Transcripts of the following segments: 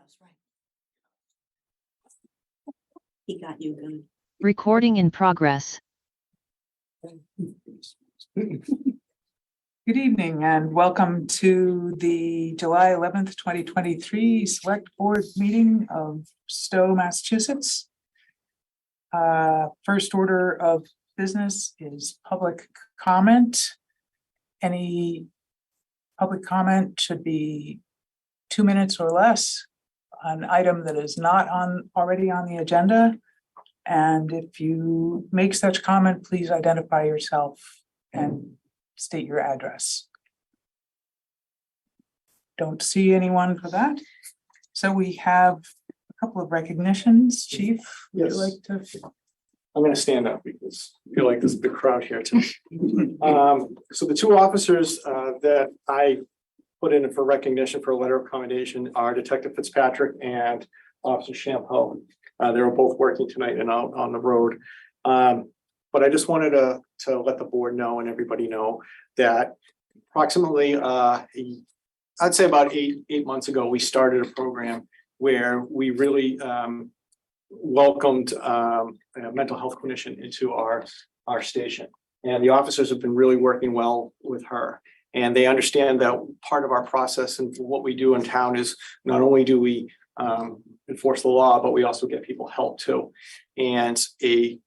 House, right? He got you good. Recording in progress. Good evening and welcome to the July 11th, 2023 Select Board meeting of Stow, Massachusetts. First order of business is public comment. Any public comment should be 2 minutes or less. An item that is not already on the agenda. And if you make such comment, please identify yourself and state your address. Don't see anyone for that. So we have a couple of recognitions. Chief, would you like to? I'm going to stand up because I feel like there's a big crowd here too. So the two officers that I put in for recognition for a letter of commendation are Detective Fitzpatrick and Officer Champoux. They were both working tonight and out on the road. But I just wanted to let the board know and everybody know that approximately, I'd say about eight months ago, we started a program where we really welcomed a mental health clinician into our station. And the officers have been really working well with her. And they understand that part of our process and what we do in town is not only do we enforce the law, but we also get people help too. And we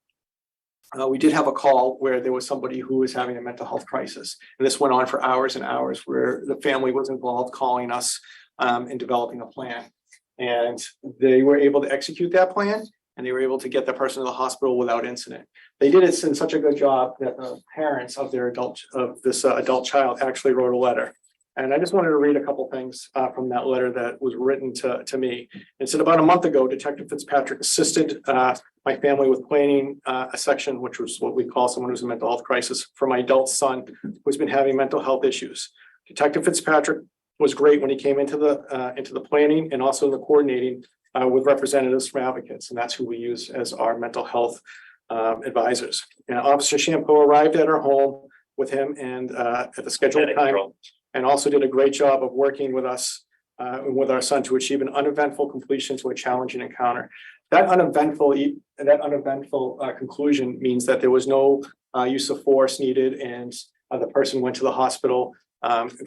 did have a call where there was somebody who was having a mental health crisis. And this went on for hours and hours where the family was involved calling us and developing a plan. And they were able to execute that plan and they were able to get the person to the hospital without incident. They did it in such a good job that the parents of this adult child actually wrote a letter. And I just wanted to read a couple things from that letter that was written to me. It said, about a month ago, Detective Fitzpatrick assisted my family with planning a section, which was what we call someone who's in a mental health crisis, for my adult son who's been having mental health issues. Detective Fitzpatrick was great when he came into the planning and also the coordinating with representatives from advocates, and that's who we use as our mental health advisors. And Officer Champoux arrived at our home with him and at the scheduled time, and also did a great job of working with us and with our son to achieve an uneventful completion to a challenging encounter. That uneventful conclusion means that there was no use of force needed, and the person went to the hospital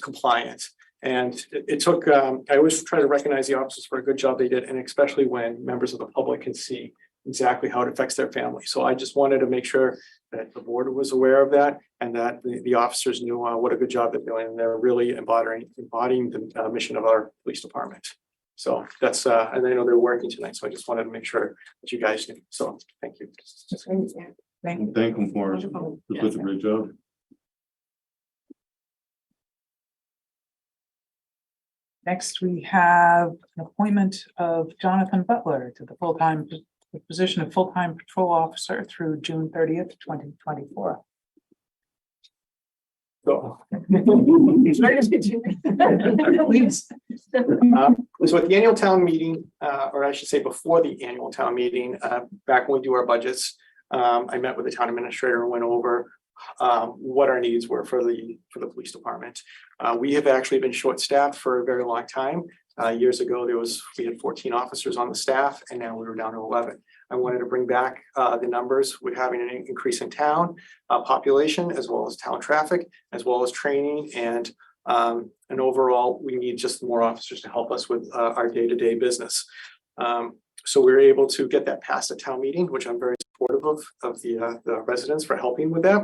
compliant. And it took, I always try to recognize the officers for a good job they did, and especially when members of the public can see exactly how it affects their family. So I just wanted to make sure that the board was aware of that and that the officers knew what a good job they're doing. And they're really embodying the mission of our police department. So that's, and I know they're working tonight, so I just wanted to make sure that you guys knew. So thank you. Thank Thank them for it. They did a great job. Next, we have an appointment of Jonathan Butler to the position of full-time patrol officer through June 30th, 2024. So, Please. So at the annual town meeting, or I should say before the annual town meeting, back when we do our budgets, I met with the town administrator and went over what our needs were for the police department. We have actually been short-staffed for a very long time. Years ago, we had 14 officers on the staff, and now we were down to 11. I wanted to bring back the numbers. We're having an increase in town population, as well as town traffic, as well as training, and overall, we need just more officers to help us with our day-to-day business. So we were able to get that past the town meeting, which I'm very supportive of the residents for helping with that.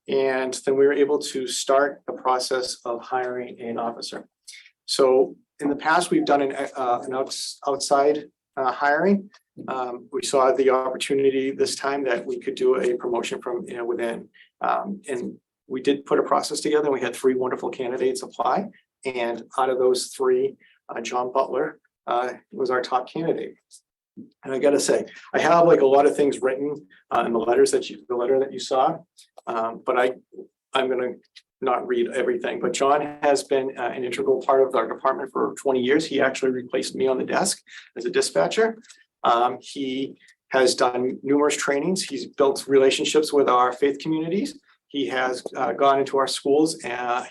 And then we were able to start the process of hiring an officer. So in the past, we've done an outside hiring. We saw the opportunity this time that we could do a promotion from within. And we did put a process together. We had 3 wonderful candidates apply. And out of those 3, John Butler was our top candidate. And I got to say, I have like a lot of things written in the letter that you saw, but I'm going to not read everything. But John has been an integral part of our department for 20 years. He actually replaced me on the desk as a dispatcher. He has done numerous trainings. He's built relationships with our faith communities. He has gone into our schools.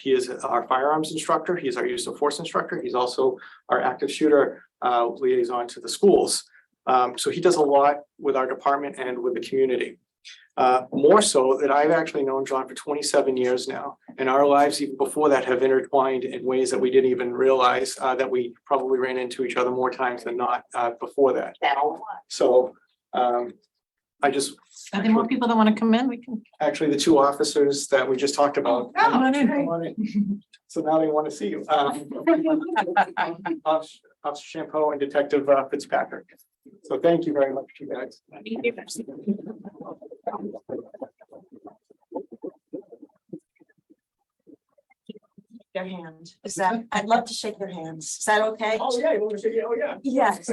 He is our firearms instructor. He's our use of force instructor. He's also our active shooter liaison to the schools. So he does a lot with our department and with the community. More so that I've actually known John for 27 years now, and our lives even before that have intertwined in ways that we didn't even realize, that we probably ran into each other more times than not, before that. So, I just, Are there more people that want to come in? We can. actually, the two officers that we just talked about. Come on in. Come on in. So now they want to see you. Officer Champoux and Detective Fitzpatrick. So thank you very much, you guys. Your hand. Is that, I'd love to shake your hands. Is that okay? Yeah, you want to say, oh, yeah. Yes.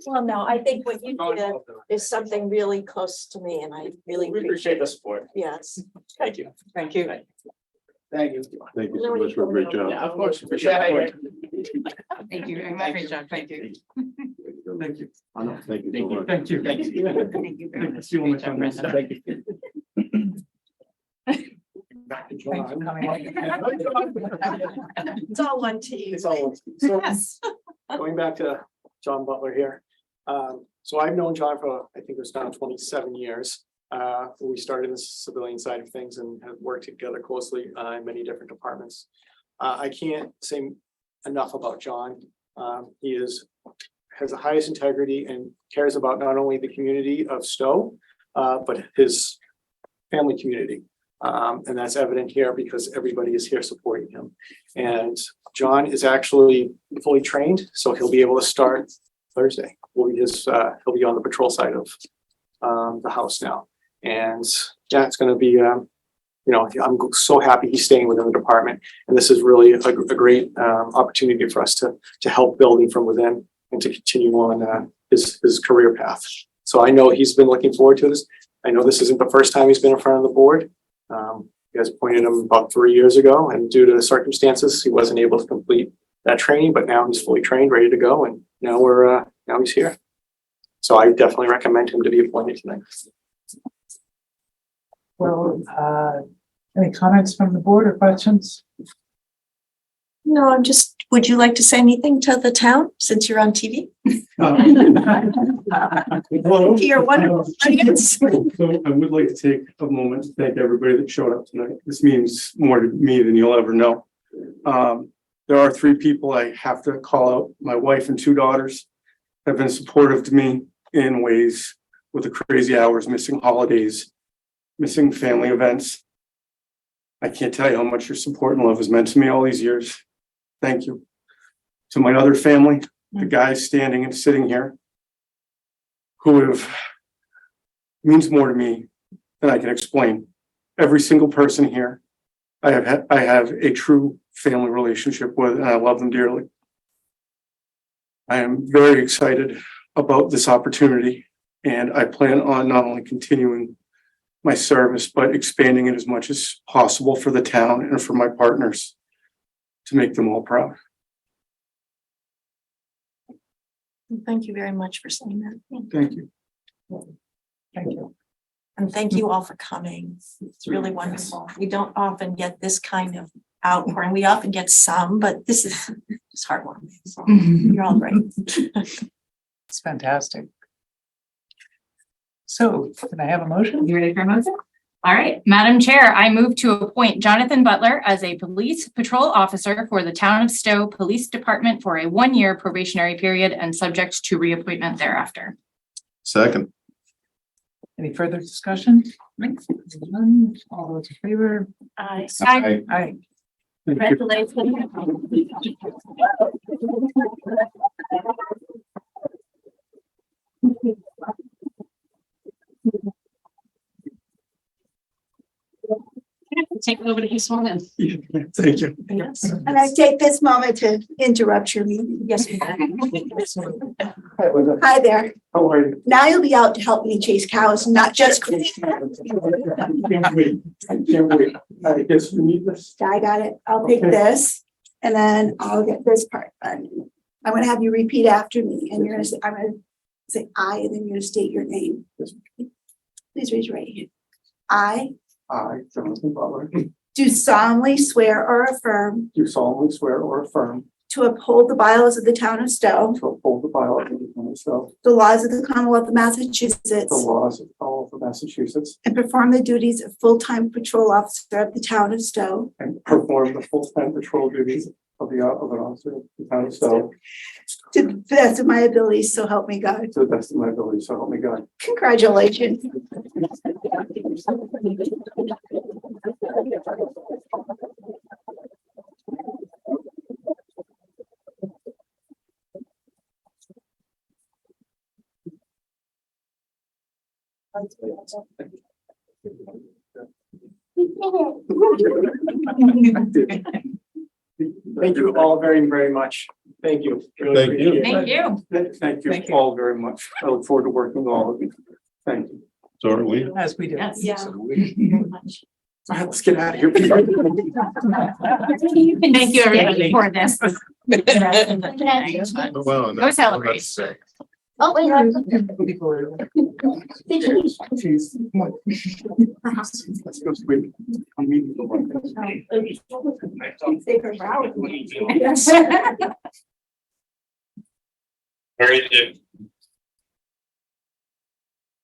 Well, no, I think what you did is something really close to me and I really We appreciate the support. Yes. Thank you. Thank you. Thank you. Thank you so much for a great job. Yeah, of course. Appreciate it. Thank you very much. Great job. Thank you. Thank you. Thank you so much. Thank you. Thank you. Thank you very much. Great job, Brenda. Thank you. Back to Thanks for John. coming in. It's all one team. It's all, so Yes. going back to John Butler here. So I've known John for, I think it was now 27 years. We started in the civilian side of things and have worked together closely in many different departments. I can't say enough about John. He has the highest integrity and cares about not only the community of Stow, but his family community. And that's evident here because everybody is here supporting him. And John is actually fully trained, so he'll be able to start Thursday. He'll be on the patrol side of the house now. And yeah, it's gonna be, I'm so happy he's staying within the department. And this is really a great opportunity for us to help building from within and to continue on his career path. So I know he's been looking forward to this. I know this isn't the first time he's been in front of the board. You guys appointed him about 3 years ago, and due to the circumstances, he wasn't able to complete that training, but now he's fully trained, ready to go, and now now he's here. So I definitely recommend him to be appointed tonight. Well, any comments from the board or questions? No, would you like to say anything to the town since you're on TV? Hello. To your wonderful audience. So I would like to take a moment to thank everybody that showed up tonight. This means more to me than you'll ever know. There are 3 people I have to call out. My wife and 2 daughters have been supportive to me in ways with the crazy hours, missing holidays, missing family events. I can't tell you how much your support and love has meant to me all these years. Thank you. To my other family, the guys standing and sitting here, who means more to me than I can explain. Every single person here, I have a true family relationship with, and I love them dearly. I am very excited about this opportunity, and I plan on not only continuing my service, but expanding it as much as possible for the town and for my partners to make them all proud. Thank you very much for saying that. Thank you. Thank you. And thank you all for coming. It's really wonderful. We don't often get this kind of outpouring. We often get some, but this is just heartwarming. So you're all great. It's fantastic. So can I have a motion? You ready for a motion? All right, Madam Chair, I move to appoint Jonathan Butler as a police patrol officer for the Town of Stow Police Department for a 1-year probationary period and subject to reappointment thereafter. Second. Any further discussion? None. All those in favor? Aye. Aye. Thank you. Congratulations. Take it over to his one then. Thank you. Yes. And I take this moment to interrupt your meeting. Yes, we can. Hi there. How are you? Now you'll be out to help me chase cows, not just. I can't wait. I can't wait. I guess you need this. I got it. I'll take this and then I'll get this part done. I'm gonna have you repeat after me and you're gonna say, I'm gonna say I and then you're gonna state your name. Please raise your right hand. I I, Jonathan Butler, do solemnly swear or affirm do solemnly swear or affirm to uphold the bylaws of the town of Stow, to uphold the bylaws of the town of Stow, the laws of the Commonwealth of the Massachusetts, laws of the Commonwealth of Massachusetts, and perform the duties of full-time patrol officer of the town of Stow and perform the full-time patrol duties of an officer of the town of Stow to the best of my abilities, so help me God. to the best of my ability, so help me God. Congratulations. Thank you all very, very much. Thank you. Really Thank you. appreciate it. Thank you. Thank you all very much. I look forward to working with all of you. Thank you. So are we. As we do. Yes. Yeah. All right, let's get out of here. Peter. Thank you, everybody, for this. Oh, wow. Go celebrate. Oh, wait. Jeez, come on. Let's go sweet. I'm meeting the one. Very good.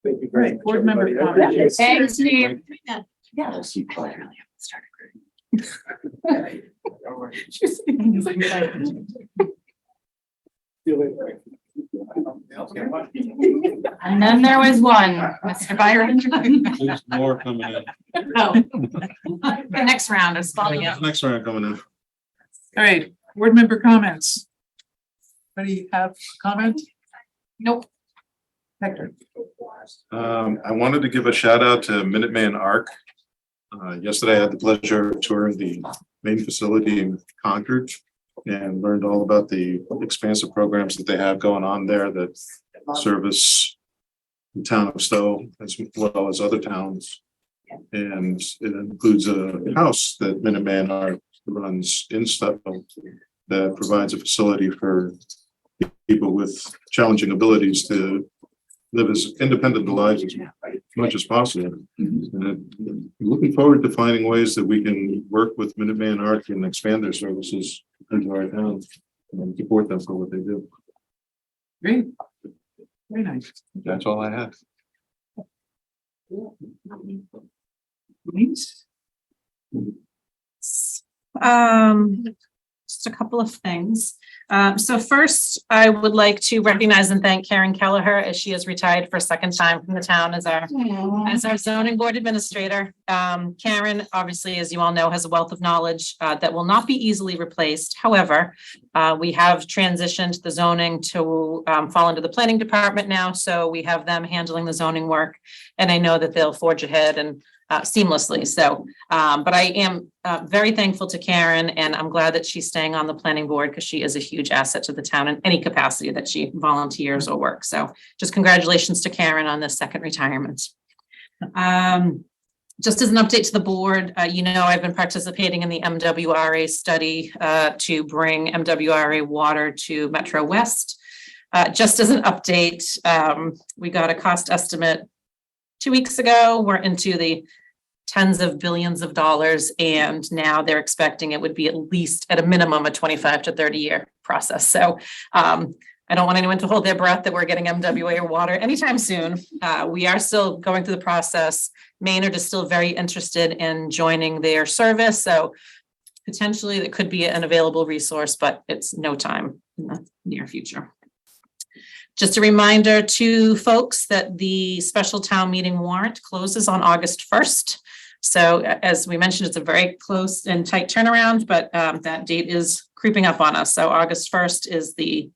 Thank you very Right, much. board member everybody. I appreciate it. Thanks, Steve. Yeah. See you later. And then there was one, Mr. Byron. There's more coming in. Oh. The next round is falling out. Next round coming in. All right, board member comments. Anybody have a comment? Nope. Hector. I wanted to give a shout out to Minuteman Arc. Yesterday I had the pleasure of touring the main facility in Concord and learned all about the expansive programs that they have going on there that service the town of Stow as well as other towns. And it includes a house that Minuteman Arc runs in Stow that provides a facility for people with challenging abilities to live as independent lives as much as possible. And looking forward to finding ways that we can work with Minuteman Arc and expand their services into our town and support them for what they do. Great. Very nice. That's all I had. Denise? Just a couple of things. So first, I would like to recognize and thank Karen Kelleher as she has retired for a second time from the town as our zoning board administrator. Karen, obviously, as you all know, has a wealth of knowledge that will not be easily replaced. However, we have transitioned the zoning to fall into the planning department now, so we have them handling the zoning work, and I know that they'll forge ahead and seamlessly. So, but I am very thankful to Karen, and I'm glad that she's staying on the planning board because she is a huge asset to the town in any capacity that she volunteers or works. So just congratulations to Karen on this second retirement. Just as an update to the board, you know, I've been participating in the MWRA study to bring MWRA water to Metro West. Just as an update, we got a cost estimate 2 weeks ago. We're into the tens of billions of dollars, and now they're expecting it would be at least at a minimum a 25 to 30 year process. So I don't want anyone to hold their breath that we're getting MWA water anytime soon. We are still going through the process. Maynard is still very interested in joining their service, so potentially it could be an available resource, but it's no time in the near future. Just a reminder to folks that the special town meeting warrant closes on August 1st. So as we mentioned, it's a very close and tight turnaround, but that date is creeping up on us. So August 1st is the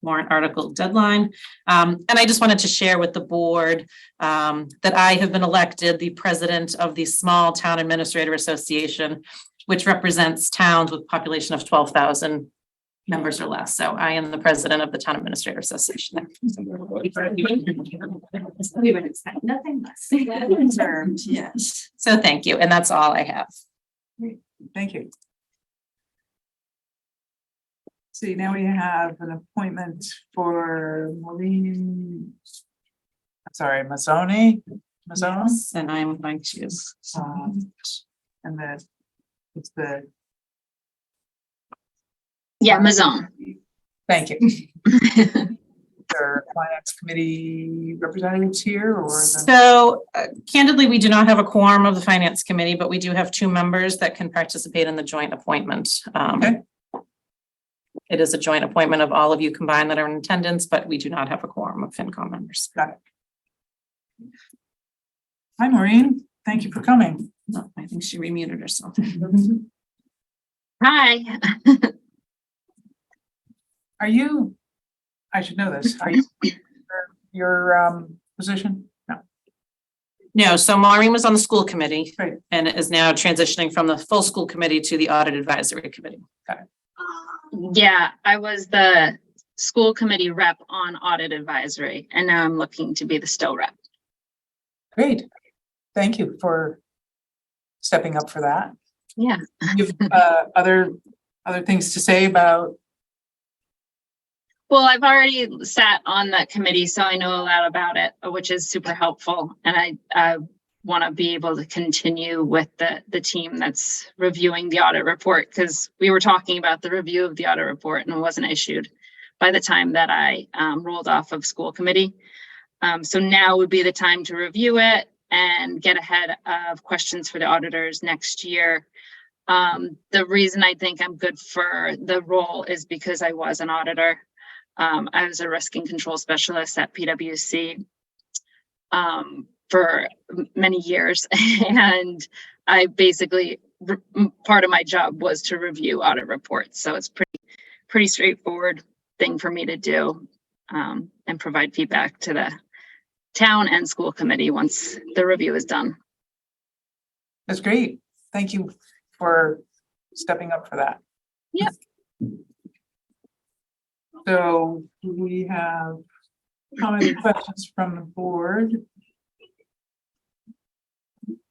warrant article deadline. And I just wanted to share with the board that I have been elected the president of the Small Town Administrator Association, which represents towns with population of 12,000 members or less. So I am the president of the Town Administrator Association. We would expect nothing less. Termed, yes. So thank you. And that's all I have. Thank you. See, now we have an appointment for Maureen. Sorry, Mazzone. Mazzone. And I'm going to. And then it's the Yeah, Mazzone. Thank you. Are finance committee representatives here or? So candidly, we do not have a quorum of the finance committee, but we do have 2 members that can participate in the joint appointment. Okay. It is a joint appointment of all of you combined that are in attendance, but we do not have a quorum of FinCom members. Got it. Hi, Maureen. Thank you for coming. No, I think she remuted herself. Hi. Are you, I should know this, are you, your position? No. No, so Maureen was on the school committee Right. and is now transitioning from the full school committee to the audit advisory committee. Yeah, I was the school committee rep on audit advisory, and now I'm looking to be the Stow rep. Great. Thank you for stepping up for that. Yeah. You've other things to say about, Well, I've already sat on that committee, so I know a lot about it, which is super helpful. And I want to be able to continue with the team that's reviewing the audit report, because we were talking about the review of the audit report and it wasn't issued by the time that I rolled off of school committee. So now would be the time to review it and get ahead of questions for the auditors next year. The reason I think I'm good for the role is because I was an auditor. I was a risk and control specialist at PwC for many years, and I basically part of my job was to review audit reports. So it's pretty straightforward thing for me to do, and provide feedback to the town and school committee once the review is done. that's great. Thank you for stepping up for that. Yep. So do we have comments, questions from the board?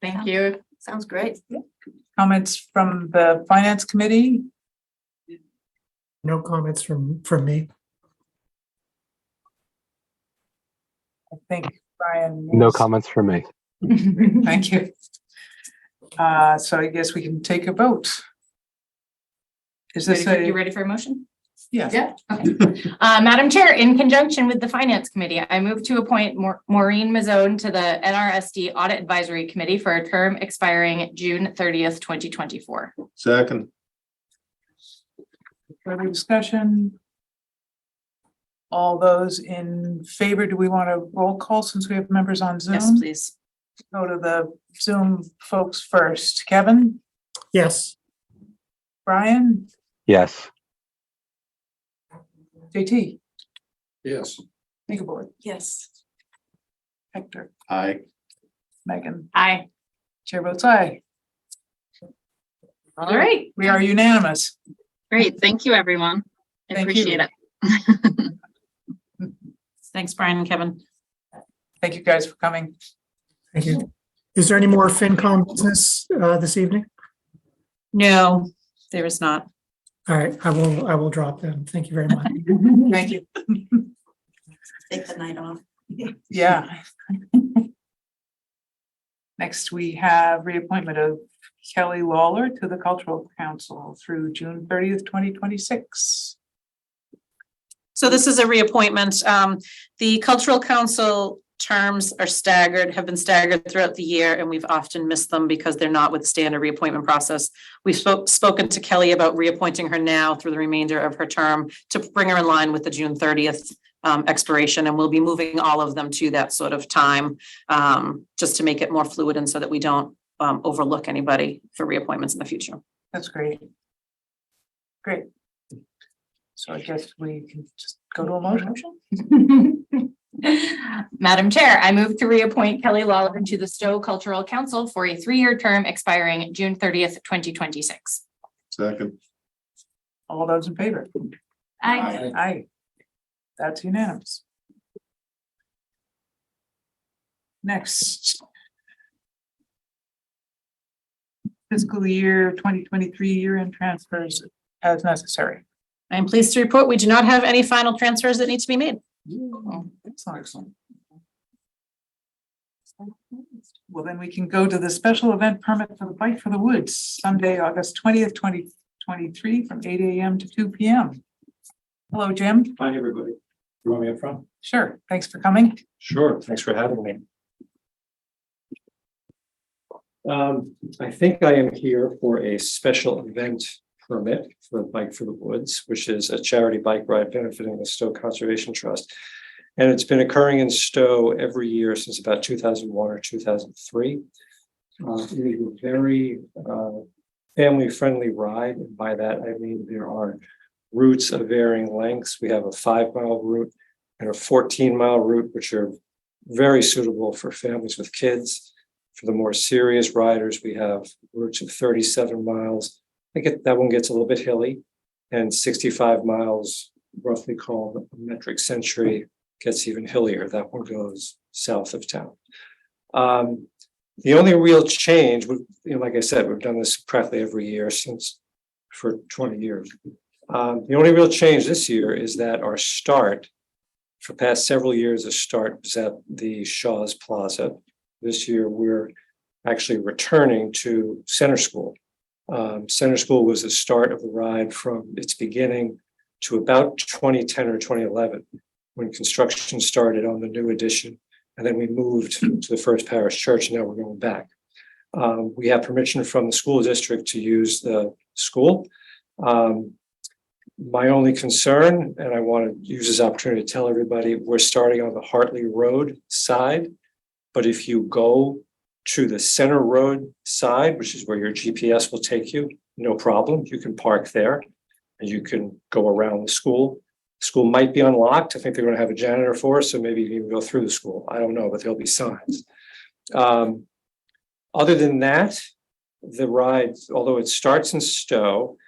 Thank you. Sounds great. Comments from the finance committee? No comments from me. I think Brian. No comments from me. Thank you. So I guess we can take a vote. Is this You a, ready for a motion? yes, Yeah. Okay. Madam Chair, in conjunction with the Finance Committee, I move to appoint Maureen Mazzone to the NRSD Audit Advisory Committee for a term expiring June 30th, 2024. Second. further discussion? All those in favor, do we want to roll call since we have members on Zoom? Yes, please. Go to the Zoom folks first. Kevin, Yes, Brian, Yes. JT, Yes. Board, Yes. Hector, Aye. Megan, Aye. chair votes aye. All right. We are unanimous. Great. Thank you, everyone. I Thank appreciate you. it. Thanks, Brian and Kevin. Thank you guys for coming. thank you. Is there any more FinCom business this evening? No, there is not. All right, I will drop them. Thank you very much. Thank you. Take the night off. Yeah. Next, we have reappointment of Kelly Lawlor to the Cultural Council through June 30th, 2026. So this is a reappointment. The Cultural Council terms are have been staggered throughout the year, and we've often missed them because they're not with the standard reappointment process. We've spoken to Kelly about reappointing her now through the remainder of her term to bring her in line with the June 30th expiration, and we'll be moving all of them to that sort of time, just to make it more fluid and so that we don't overlook anybody for reappointments in the future. That's great. Great. So I guess we can just go to a motion. Madam Chair, I move to reappoint Kelly Lawlor to the Stow Cultural Council for a 3-year term expiring June 30th, 2026. Second. All those in favor? Aye. Aye. That's unanimous. Next. Fiscal year 2023 year-end transfers as necessary. I am pleased to report we do not have any final transfers that need to be made. Excellent. Well, then we can go to the special event permit for the Bite for the Woods, Sunday, August 20th, 20 23 from 8 AM to 2 PM. Hello, Jim. Hi, everybody. You want me up front? Sure, thanks for coming. Sure, thanks for having me. I think I am here for a special event permit for Bike for the Woods, which is a charity bike ride benefiting the Stow Conservation Trust. And it's been occurring in Stow every year since about 2001 or 2003. It is a very family-friendly ride. And by that, I mean there are routes of varying lengths. We have a 5-mile route and a 14-mile route, which are very suitable for families with kids. For the more serious riders, we have routes of 37 miles. That one gets a little bit hilly, and 65 miles, roughly called a metric century, gets even hillier. That one goes south of town. The only real change, like I said, we've done this practically every year for 20 years. The only real change this year is that our start, for past several years, the start was at the Shaw's Plaza. This year, we're actually returning to Center School. Center School was the start of the ride from its beginning to about 2010 or 2011, when construction started on the new addition. And then we moved to the First Parish Church, and now we're going back. We have permission from the school district to use the school. My only concern, and I want to use this opportunity to tell everybody, we're starting on the Hartley Road side. But if you go to the Center Road side, which is where your GPS will take you, no problem. You can park there and you can go around the school. School might be unlocked. I think they're going to have a janitor for us, so maybe you can even go through the school. I don't know, but there'll be signs. Other than that, the ride, although it starts in Stow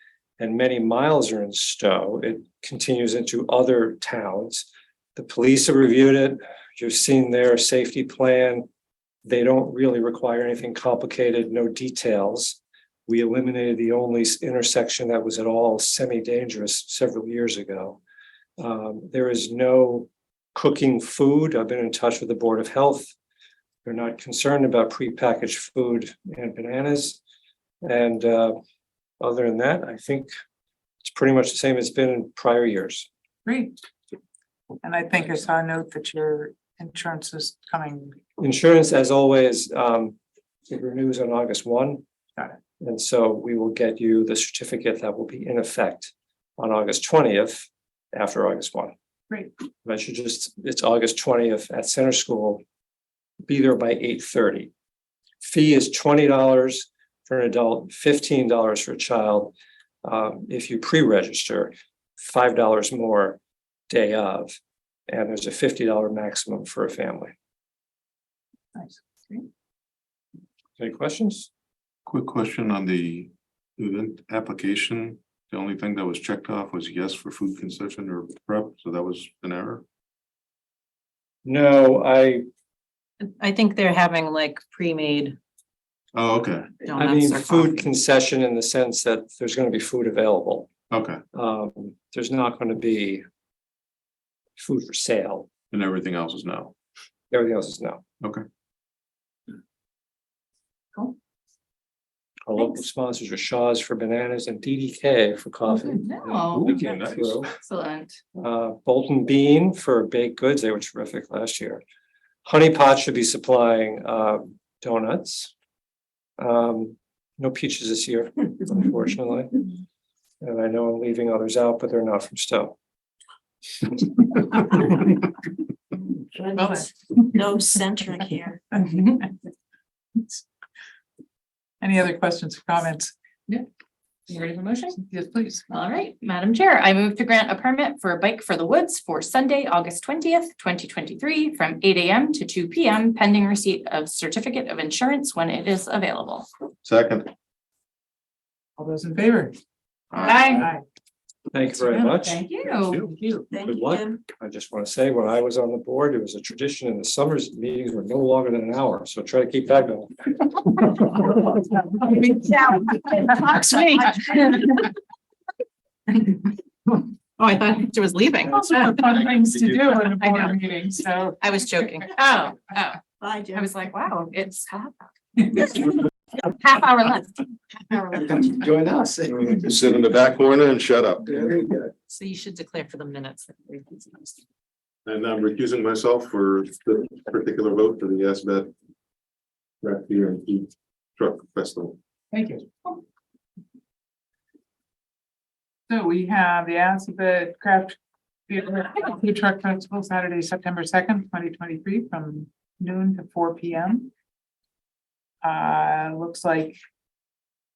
and many miles are in Stow, it continues into other towns. The police have reviewed it. You've seen their safety plan. They don't really require anything complicated, no details. We eliminated the only intersection that was at all semi-dangerous several years ago. There is no cooking food. I've been in touch with the Board of Health. They're not concerned about prepackaged food and bananas. And other than that, I think it's pretty much the same as it's been in prior years. Great. And I think I saw a note that your insurance is coming. Insurance, as always, it renews on August 1. Got it. And so we will get you the certificate that will be in effect on August 20th after August 1. Great. I should it's August 20th at Center School. Be there by 8:30. Fee is $20 for an adult, $15 for a child. If you pre-register, $5 more day of, and there's a $50 maximum for a family. Nice. Great. Any questions? Quick question on the event application. The only thing that was checked off was yes for food concession or prep, so that was an error. No, I think they're having like pre-made Oh, okay, I mean, donuts or food coffee. concession in the sense that there's going to be food available. okay, There's not going to be food for sale. and everything else is no. Everything else is no. Okay. Cool. Our local sponsors are Shaw's for bananas and DDK for coffee. No. We came Nice. through. Excellent. Bolton Bean for baked goods. They were terrific last year. Honey Pot should be supplying donuts. No peaches this year, unfortunately. And I know I'm leaving others out, but they're not from Stow. No centric here. Any other questions or comments? You ready for motion? Yes, please. All right, Madam Chair, I move to grant a permit for a Bike for the Woods for Sunday, August 20th, 2023 from 8 AM to 2 PM pending receipt of certificate of insurance when it is available. Second. All those in favor? Aye. Thank you very much. Thank you. Thank you. Thank Good you, luck. Jim. I just want to say, when I was on the board, it was a tradition in the summers, meetings were no longer than an hour, so try to keep that going. Oh, I thought it was leaving. Also have fun things to do in a I know. board meeting, so. I was joking. Oh, Bye, I Jim. was like, wow, it's hot. Half hour left. Join us. Sit in the back corner and shut up. So you should declare for the minutes. And I'm recusing myself for the particular vote for the ASBET craft beer and food truck festival. Thank you. So we have the Alphabet Craft Beer Food Truck Festival, Saturday, September 2nd, 2023, from noon to 4 p.m. Looks like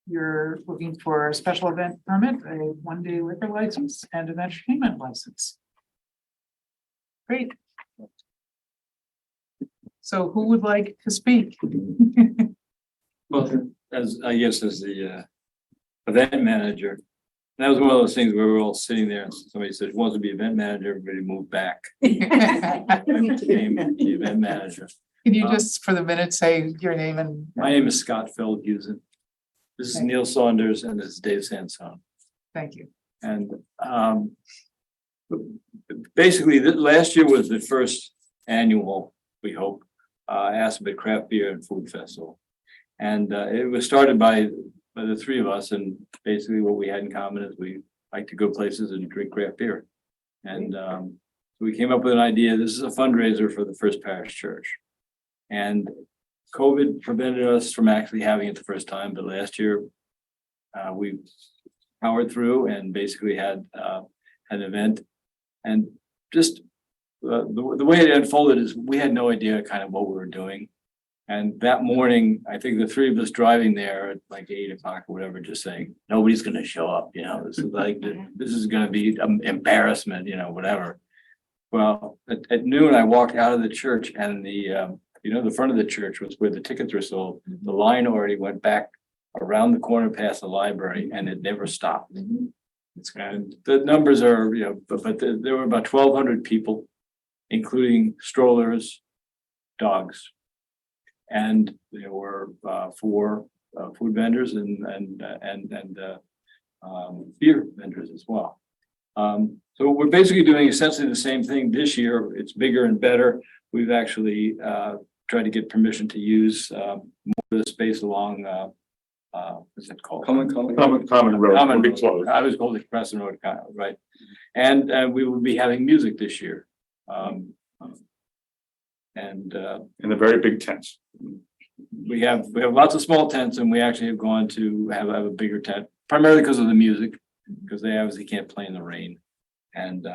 you're looking for a special event permit, a one-day liquor license, and an entertainment license. Great. So who would like to speak? Well, as I guess as the event manager, that was one of those things where we were all sitting there and somebody said, who wants to be event manager, everybody moved back. Became the event manager. Can you just, for the minute, say your name and? My name is Scott Feldhusen. This is Neil Saunders and this is Dave Sansone. Thank you. And basically, last year was the first annual, we hope, Aspen Craft Beer and Food Festival. And it was started by the three of us, and basically what we had in common is we like to go places and drink craft beer. And so we came up with an idea. This is a fundraiser for the First Parish Church. And COVID prevented us from actually having it the first time, but last year we powered through and basically had an event. And just the way it unfolded is we had no idea kind of what we were doing. And that morning, I think the three of us driving there at like 8 o'clock or whatever, just saying, nobody's going to show up. You know, this is like, this is going to be an embarrassment, you know, whatever. Well, at noon, I walked out of the church and the front of the church was where the tickets were sold. The line already went back around the corner past the library and it never stopped. It's kind of, the numbers are, you know, but there were about 1,200 people, including strollers, dogs. And there were 4 food vendors and beer vendors as well. So we're basically doing essentially the same thing this year. It's bigger and better. We've actually tried to get permission to use more of the space along what's it called? Common Road. Common will be Road. closed. I was calling it Crescent Road, right? And we will be having music this year. And In the very big tents. we have lots of small tents, and we actually have gone to have a bigger tent, primarily because of the music, because they obviously can't play in the rain. And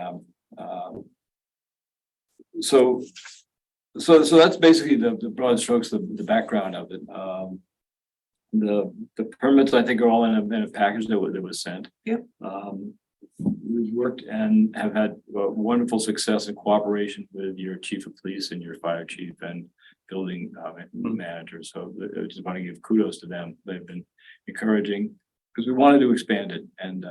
so that's basically the broad strokes of the background of it. The permits, I think, are all in a package that was sent. Yep. We've worked and have had wonderful success and cooperation with your chief of police and your fire chief and building manager. So I just want to give kudos to them. They've been encouraging because we wanted to expand it. And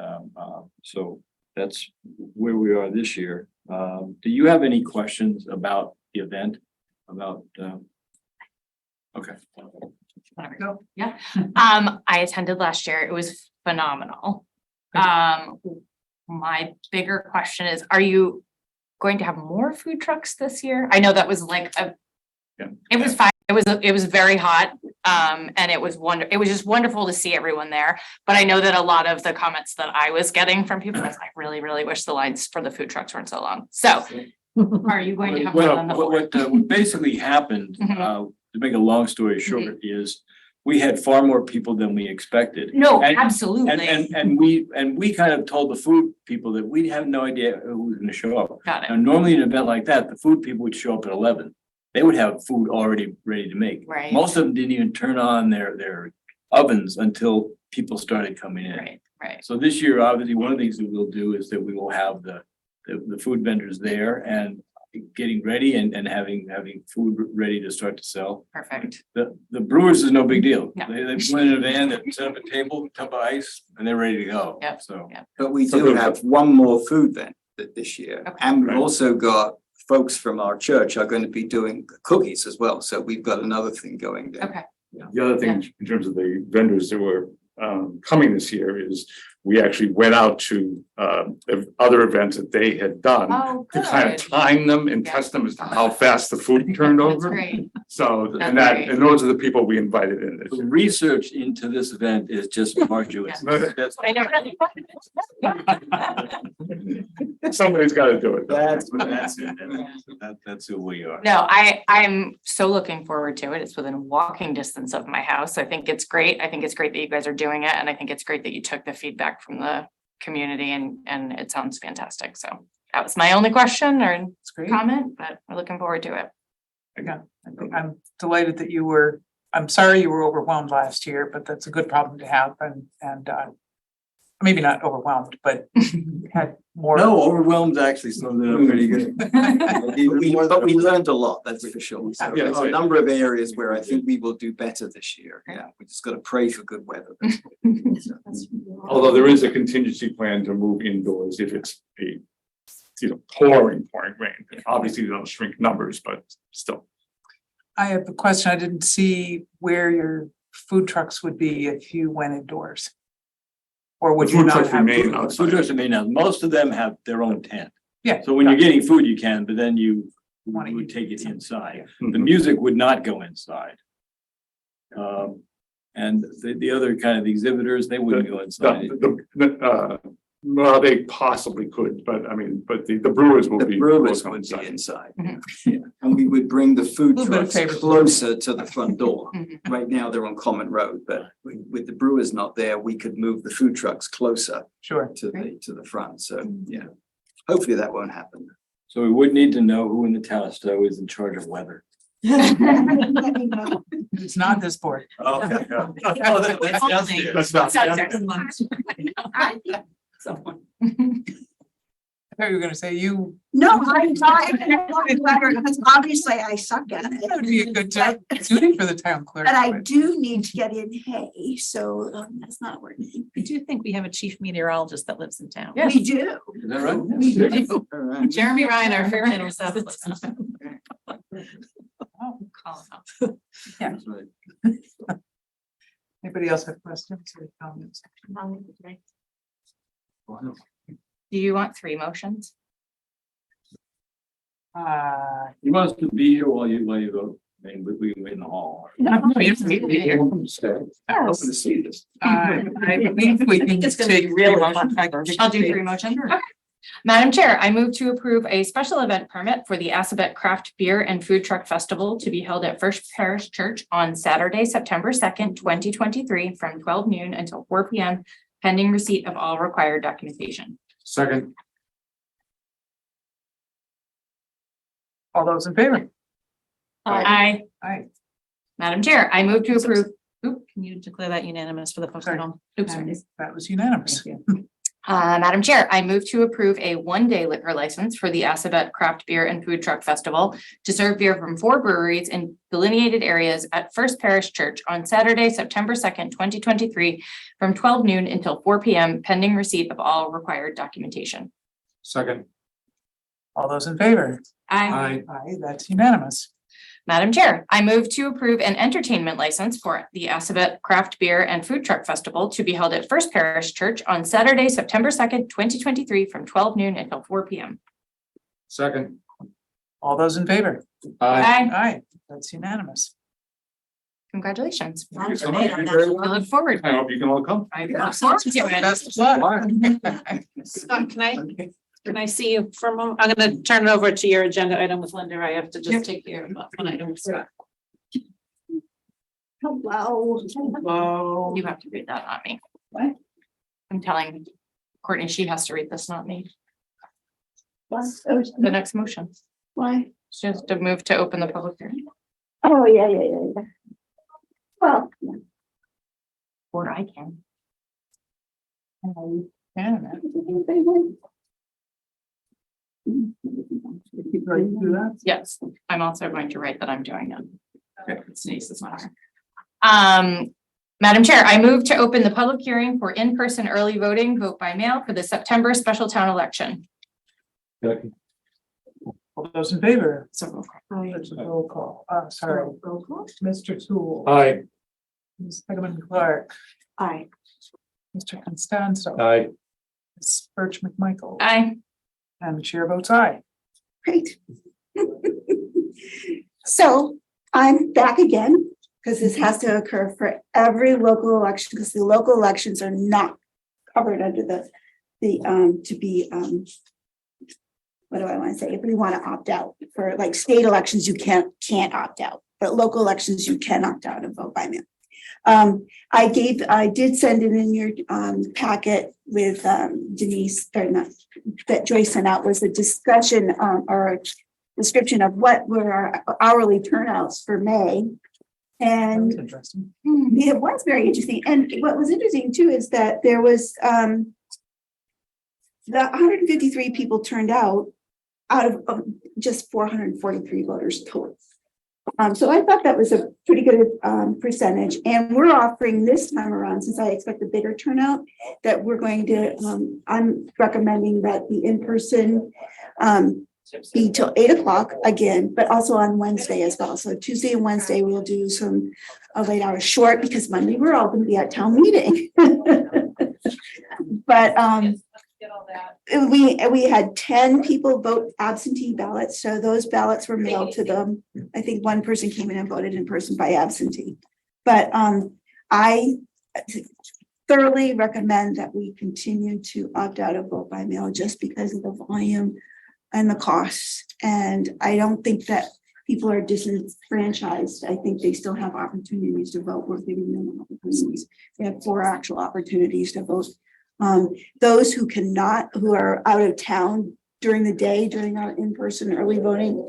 so that's where we are this year. Do you have any questions about the event? Okay. Go. Yeah. I attended last year. It was phenomenal. My bigger question is, are you going to have more food trucks this year? I know that was like it was fine. It was very hot. And it was just wonderful to see everyone there. But I know that a lot of the comments that I was getting from people was, I really, really wish the lines for the food trucks weren't so long. So are you going to have one on the board? What basically happened, to make a long story short, is we had far more people than we expected. No, And- absolutely. And we kind of told the food people that we have no idea who was going to show up. Got it. And normally in an event like that, the food people would show up at 11. They would have food already ready to make. Right. Most of them didn't even turn on their ovens until people started coming in. Right. So this year, obviously, one of the things that we'll do is that we will have the food vendors there and getting ready and having food ready to start to sell. Perfect. The brewers is no big deal. No. They put in a van, they set up a table, tub of ice, and they're ready to go. Yep. So. Yep. But we do have one more food event this year. Okay. And we've also got folks from our church are going to be doing cookies as well. So we've got another thing going there. Okay. The other thing in terms of the vendors that were coming this year is we actually went out to other events that they had done. Oh, To kind good. of time them and test them as to how fast the food turned That's over. great. So, That's and that, great. and those are the people we invited in this The year. research into this event is just arduous. That's- I know. Somebody's got to do it. That's who we are. No, I'm so looking forward to it. It's within walking distance of my house. I think it's great. I think it's great that you guys are doing it, and I think it's great that you took the feedback from the community, and it sounds fantastic. So that was my only question or It's great. comment, but we're looking forward to it. Again, I'm delighted that I'm sorry you were overwhelmed last year, but that's a good problem to have and maybe not overwhelmed, but had more. No, overwhelmed actually summed it up pretty good. But we learned a lot, that's for sure. So Yeah. there's a number of areas where I think we will do better this year. Yeah, we just gotta pray for good weather. Although there is a contingency plan to move indoors if it's a, pouring rain. Obviously, they don't shrink numbers, but still. I have a question. I didn't see where your food trucks would be if you went indoors. Or would The you food not trucks have? remain food? outside. Food trucks remain out. Most of them have their own tent. Yeah. So when you're getting food, you can, but then you Wanna would eat take it something. inside. The Mhm. music would not go inside. And the other kind of exhibitors, they wouldn't go inside. Well, they possibly could, but I mean, but the brewers will The be. brewers will come would be inside. Mhm. Yeah, and we would bring the food Little bit of trucks favoritism. closer to the front door. Mhm. Right now, they're on Common Road, but with the brewers not there, we could move the food trucks closer Sure. to the front, so, yeah. Hopefully that won't happen. So we would need to know who in the town of Stow is in charge of weather. It's not this board. Okay. That's not. Someone. I thought you were gonna say you, No, I'm sorry, because obviously I suck at that would it. be a good job suiting for the town clerk. But I do need to get in hay, so that's not working. I do think we have a chief meteorologist that lives in town. We do. Is that right? We do. All right. Jeremy Ryan, our fair handle stuff. Oh, Call him out. That's right. Anybody else have questions or comments? Do you want 3 motions? He wants to be here while you vote, and we can wait in the hall. No, you don't need to be here. Hoping to see this. I believe we can It's gonna be take really really. fun. I'll do 3 motions. Okay. Madam Chair, I move to approve a special event permit for the Assabet Craft Beer and Food Truck Festival to be held at First Parish Church on Saturday, September 2nd, 2023, from 12 noon until 4 p.m., pending receipt of all required documentation. Second. All those in favor? Aye. Aye. Madam Chair, I move to approve. Can you declare that unanimous for the folks at home? Oops, sorry. That was unanimous. Madam Chair, I move to approve a 1-day liquor license for the Assabet Craft Beer and Food Truck Festival to serve beer from 4 breweries in delineated areas at First Parish Church on Saturday, September 2nd, 2023, from 12 noon until 4 p.m., pending receipt of all required documentation. Second. All those in favor? Aye. Aye, that's unanimous. Madam Chair, I move to approve an entertainment license for the Assabet Craft Beer and Food Truck Festival to be held at First Parish Church on Saturday, September 2nd, 2023, from 12 noon until 4 p.m. Second. All those in favor? Aye. Aye, that's unanimous. Congratulations. Thank you so much. Thank you very much. I look forward. I hope you can all come. I look forward to it. Best of luck. Scott, can I see you for a moment? I'm gonna turn it over to your agenda item with Linda. I have to just take care of one item. Hello. Hello. You have to read that, not me. What? I'm telling Courtney, she has to read this, not me. What? The next motion. Why? She has to move to open the public hearing. Oh, yeah. Well. Or I can. Yeah. Keep right through that. Yes, I'm also going to write that I'm doing it. Sneeze is not hard. Madam Chair, I move to open the public hearing for in-person early voting, vote by mail for the September special town election. All those in favor? So That's a roll call. Sorry. Mr. Tool. Aye. Ms. Hickman Clark. Aye. Mr. Constanzo. Aye. Ms. Birch McMichael. Aye. And the chair votes aye. Great. So I'm back again, because this has to occur for every local election, because the local elections are not covered under the to be, what do I want to say? If we want to opt out for like state elections, you can't opt out, but local elections, you can opt out and vote by mail. I did send it in your packet with Denise, or not, that Joyce sent out, was a discussion or a description of what were our hourly turnouts for May. And Interesting. it was very interesting. And what was interesting too is that there was the 153 people turned out of just 443 voters total. So I thought that was a pretty good percentage. And we're offering this time around, since I expect a bigger turnout, that we're going to, I'm recommending that the in-person be till 8 o'clock again, but also on Wednesday as well. So Tuesday and Wednesday, we'll do some late hours short, because Monday we're all going to be at town meeting. But we had 10 people vote absentee ballots, so those ballots were mailed to them. I think one person came in and voted in person by absentee. But I thoroughly recommend that we continue to opt out of vote by mail, just because of the volume and the costs. And I don't think that people are disenfranchised. I think they still have opportunities to vote. We're giving them opportunities. They have 4 actual opportunities to vote. Those who cannot, who are out of town during the day, during our in-person early voting,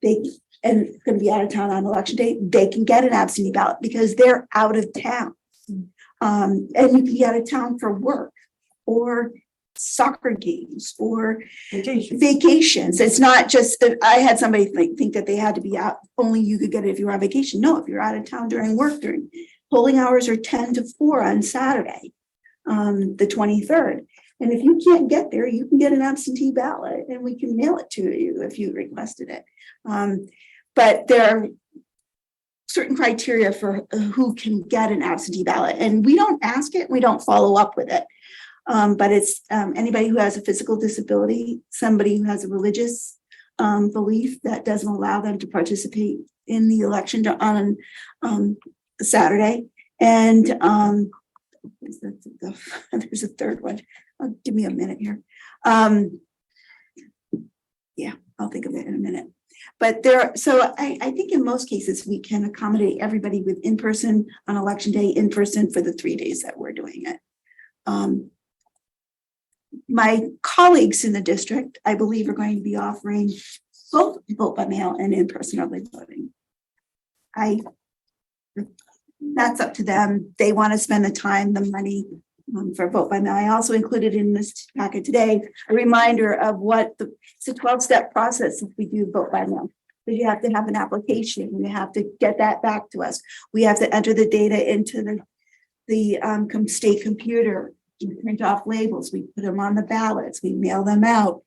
they and going to be out of town on election day, they can get an absentee ballot because they're out of town. And you can be out of town for work or soccer games or vacations. It's not just that I had somebody think that they had to be out, only you could get it if you were on vacation. No, if you're out of town during work, during polling hours are 10 to 4 on Saturday, the 23rd. And if you can't get there, you can get an absentee ballot and we can mail it to you if you requested it. But there are certain criteria for who can get an absentee ballot, and we don't ask it, we don't follow up with it. But it's anybody who has a physical disability, somebody who has a religious belief that doesn't allow them to participate in the election on Saturday. And there's a third one. Give me a minute here. Yeah, I'll think of it in a minute. But so I think in most cases we can accommodate everybody with in-person on election day, in-person for the 3 days that we're doing it. My colleagues in the district, I believe, are going to be offering both vote by mail and in-person early voting. That's up to them. They want to spend the time, the money for vote by mail. I also included in this packet today a reminder of what it's a 12-step process if we do vote by mail. So you have to have an application. You have to get that back to us. We have to enter the data into the state computer. We print off labels. We put them on the ballots. We mail them out.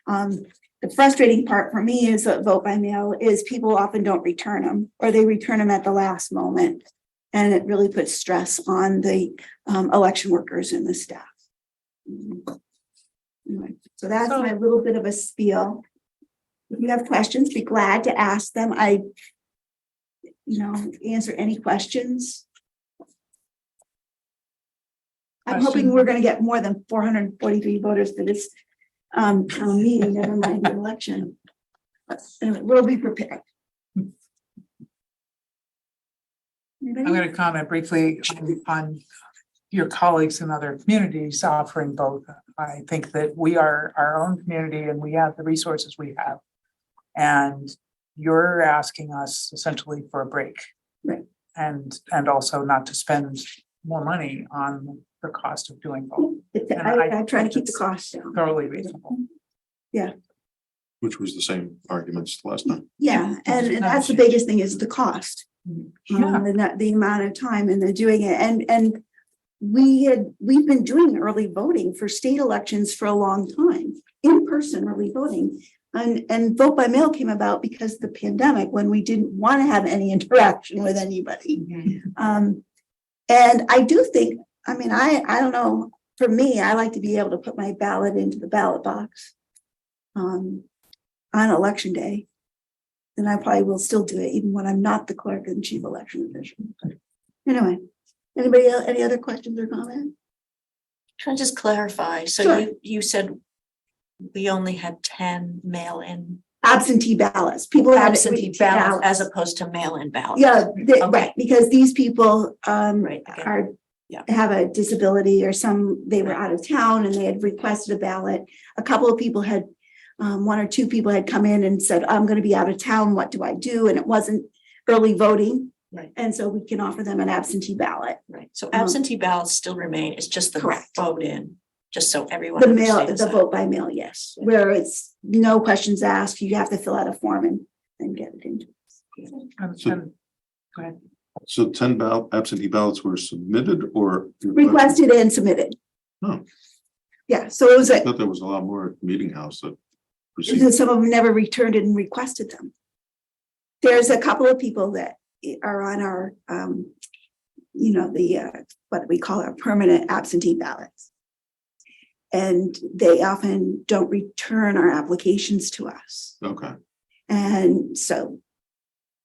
The frustrating part for me is that vote by mail is people often don't return them, or they return them at the last moment. And it really puts stress on the election workers and the staff. Anyway, so that's my little bit of a spiel. If you have questions, be glad to ask them. I answer any questions. I'm hoping we're going to get more than 443 voters for this town meeting, never mind the election. But anyway, we'll be prepared. I'm going to comment briefly on your colleagues in other communities offering both. I think that we are our own community and we have the resources we have. And you're asking us essentially for a break. Right. And also not to spend more money on the cost of doing both. I try to keep the cost down. Thoroughly reasonable. Yeah. Which was the same arguments last time. Yeah, and that's the biggest thing is the cost. The amount of time and they're doing it. And we've been doing early voting for state elections for a long time, in-person early voting. And vote by mail came about because of the pandemic, when we didn't want to have any interaction with anybody. And I do think, I don't know, for me, I like to be able to put my ballot into the ballot box on election day. And I probably will still do it even when I'm not the clerk and chief election official. Anyway, anybody else, any other questions or comments? Can I just clarify? So Sure. you said we only had 10 mail-in Absentee ballots, people had absentee ballots as opposed to mail-in ballots. Yeah, Okay. right, because these people Right, okay. are Yeah. have a disability or they were out of town and they had requested a ballot. A couple of people had, one or two people had come in and said, I'm gonna be out of town, what do I do? And it wasn't early voting. Right. And so we can offer them an absentee ballot. Right, so absentee ballots still remain, it's just the Correct. vote in, just so everyone The mail, understands the that. vote by mail, yes, where it's no questions asked, you have to fill out a form and get it into. Go ahead. So 10 absentee ballots were submitted or? Requested and submitted. Oh. Yeah, so it was I a, thought there was a lot more at Meeting House that received. because some of them never returned it and requested them. There's a couple of people that are on our, what we call our permanent absentee ballots. And they often don't return our applications to us. Okay. And so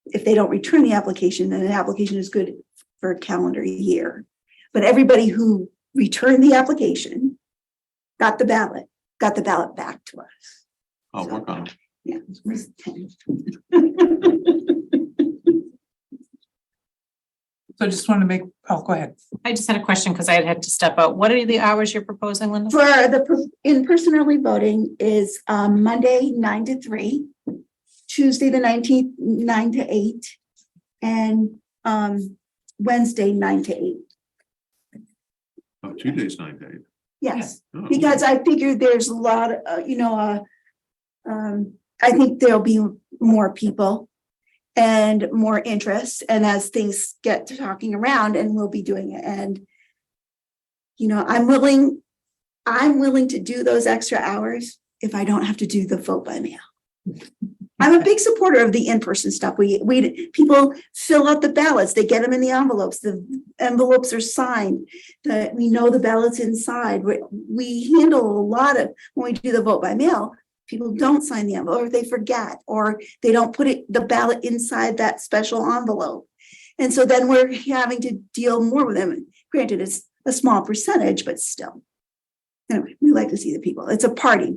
if they don't return the application, then the application is good for a calendar year. But everybody who returned the application got the ballot back to us. I'll work on it. Yeah. It was 10. So just want to make, oh, go ahead. I just had a question because I had to step out. What are the hours you're proposing, Linda? For the in-person early voting is Monday 9 to 3, Tuesday the 19th 9 to 8, and Wednesday 9 to 8. Oh, 2 days, 9 days. Yes, Oh, because I figured there's a lot of, I think there'll be more people and more interest, and as things get to talking around, and we'll be doing it, and I'm willing to do those extra hours if I don't have to do the vote by mail. I'm a big supporter of the in-person stuff. People fill out the ballots, they get them in the envelopes are signed, we know the ballots inside. We handle a lot of, when we do the vote by mail, people don't sign the envelope, or they forget, or they don't put the ballot inside that special envelope. And so then we're having to deal more with them. Granted, it's a small percentage, but still. Anyway, we like to see the people. It's a party.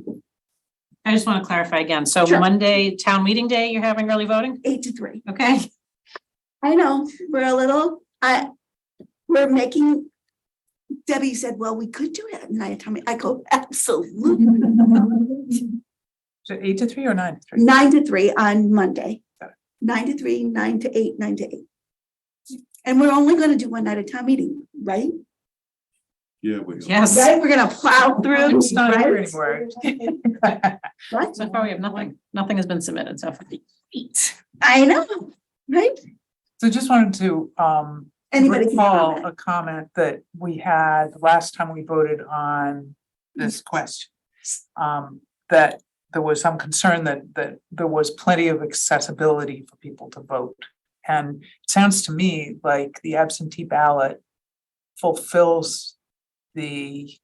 I just want to clarify again. So Sure. Monday, town meeting day, you're having early voting? 8 to 3. Okay. I know, we're making, Debbie said, well, we could do it at night. I go, absolutely. So 8 to 3 or 9 to 3? 9 to 3 on Monday. 9 to 3, 9 to 8, 9 to 8. And we're only going to do one night at town meeting, right? Yeah, we. Yes. Right, we're gonna plow through. It's not here right? anymore. What? So far, we have nothing. Nothing has been submitted so far. I know, right? So just wanted to Anybody can recall comment. a comment that we had last time we voted on this question. That there was some concern that there was plenty of accessibility for people to vote. And it sounds to me like the absentee ballot fulfills the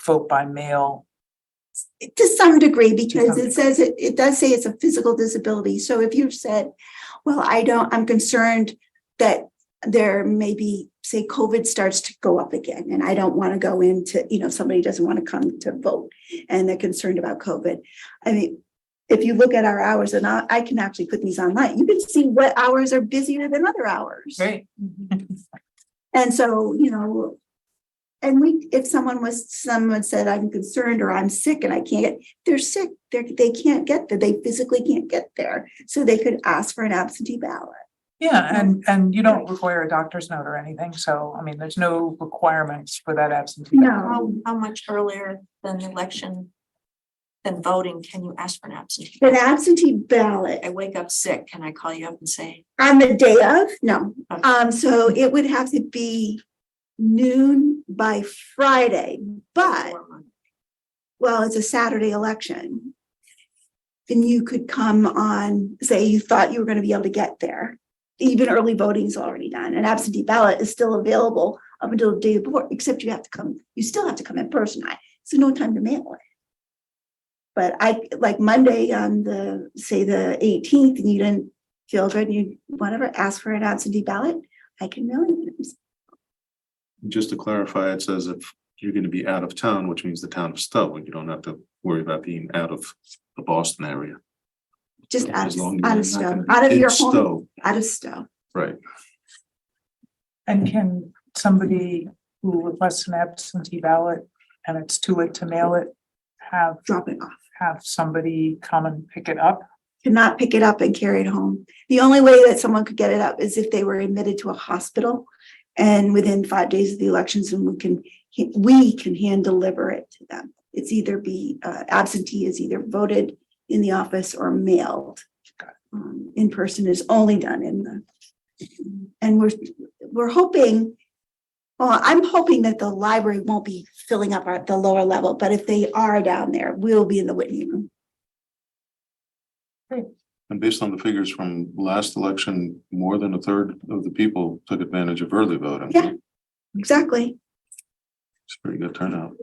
vote by mail. To some degree, because some it says it does say it's a physical disability. So if you said, well, I'm concerned that there may be, say, COVID starts to go up again, and I don't want to go into, somebody doesn't want to come to vote and they're concerned about COVID. I mean, if you look at our hours, and I can actually put these online, you can see what hours are busier than other hours. Right. And so, and if someone said, I'm concerned or I'm sick and I can't get, they're sick, they can't get there, they physically can't get there. So they could ask for an absentee ballot. Yeah, and you don't require a doctor's note or anything. So, I mean, there's no requirements for that absentee. ballot. No, How much earlier than the election, than voting, can you ask for an absentee? an absentee ballot I wake up sick, can I call you up and say? on the day of, no. Okay. So it would have to be noon by Friday, but, well, it's a Saturday election. Then you could come on, say you thought you were going to be able to get there. Even early voting is already done. An absentee ballot is still available up until the day before, except you still have to come in person. So no time to mail it. But like Monday on the 18th, and you didn't feel good, and you whatever, ask for an absentee ballot, I can mail it. Just to clarify, it says if you're going to be out of town, which means the town of Stow, and you don't have to worry about being out of the Boston area. Just out As of long as you're not Stow, gonna be out of in your home, Stow. out of Stow. Right. And can somebody who requests an absentee ballot and it's too late to mail it, Drop it off. have somebody come and pick it up? Cannot pick it up and carry it home. The only way that someone could get it up is if they were admitted to a hospital and within 5 days of the elections, and we can hand deliver it to them. It's either absentee is either voted in the office or mailed. In person is only done and we're hoping, well, I'm hoping that the library won't be filling up at the lower level, but if they are down there, we'll be in the Whitney room. And based on the figures from last election, more than a third of the people took advantage of early voting. Yeah, exactly. It's a pretty good turnout.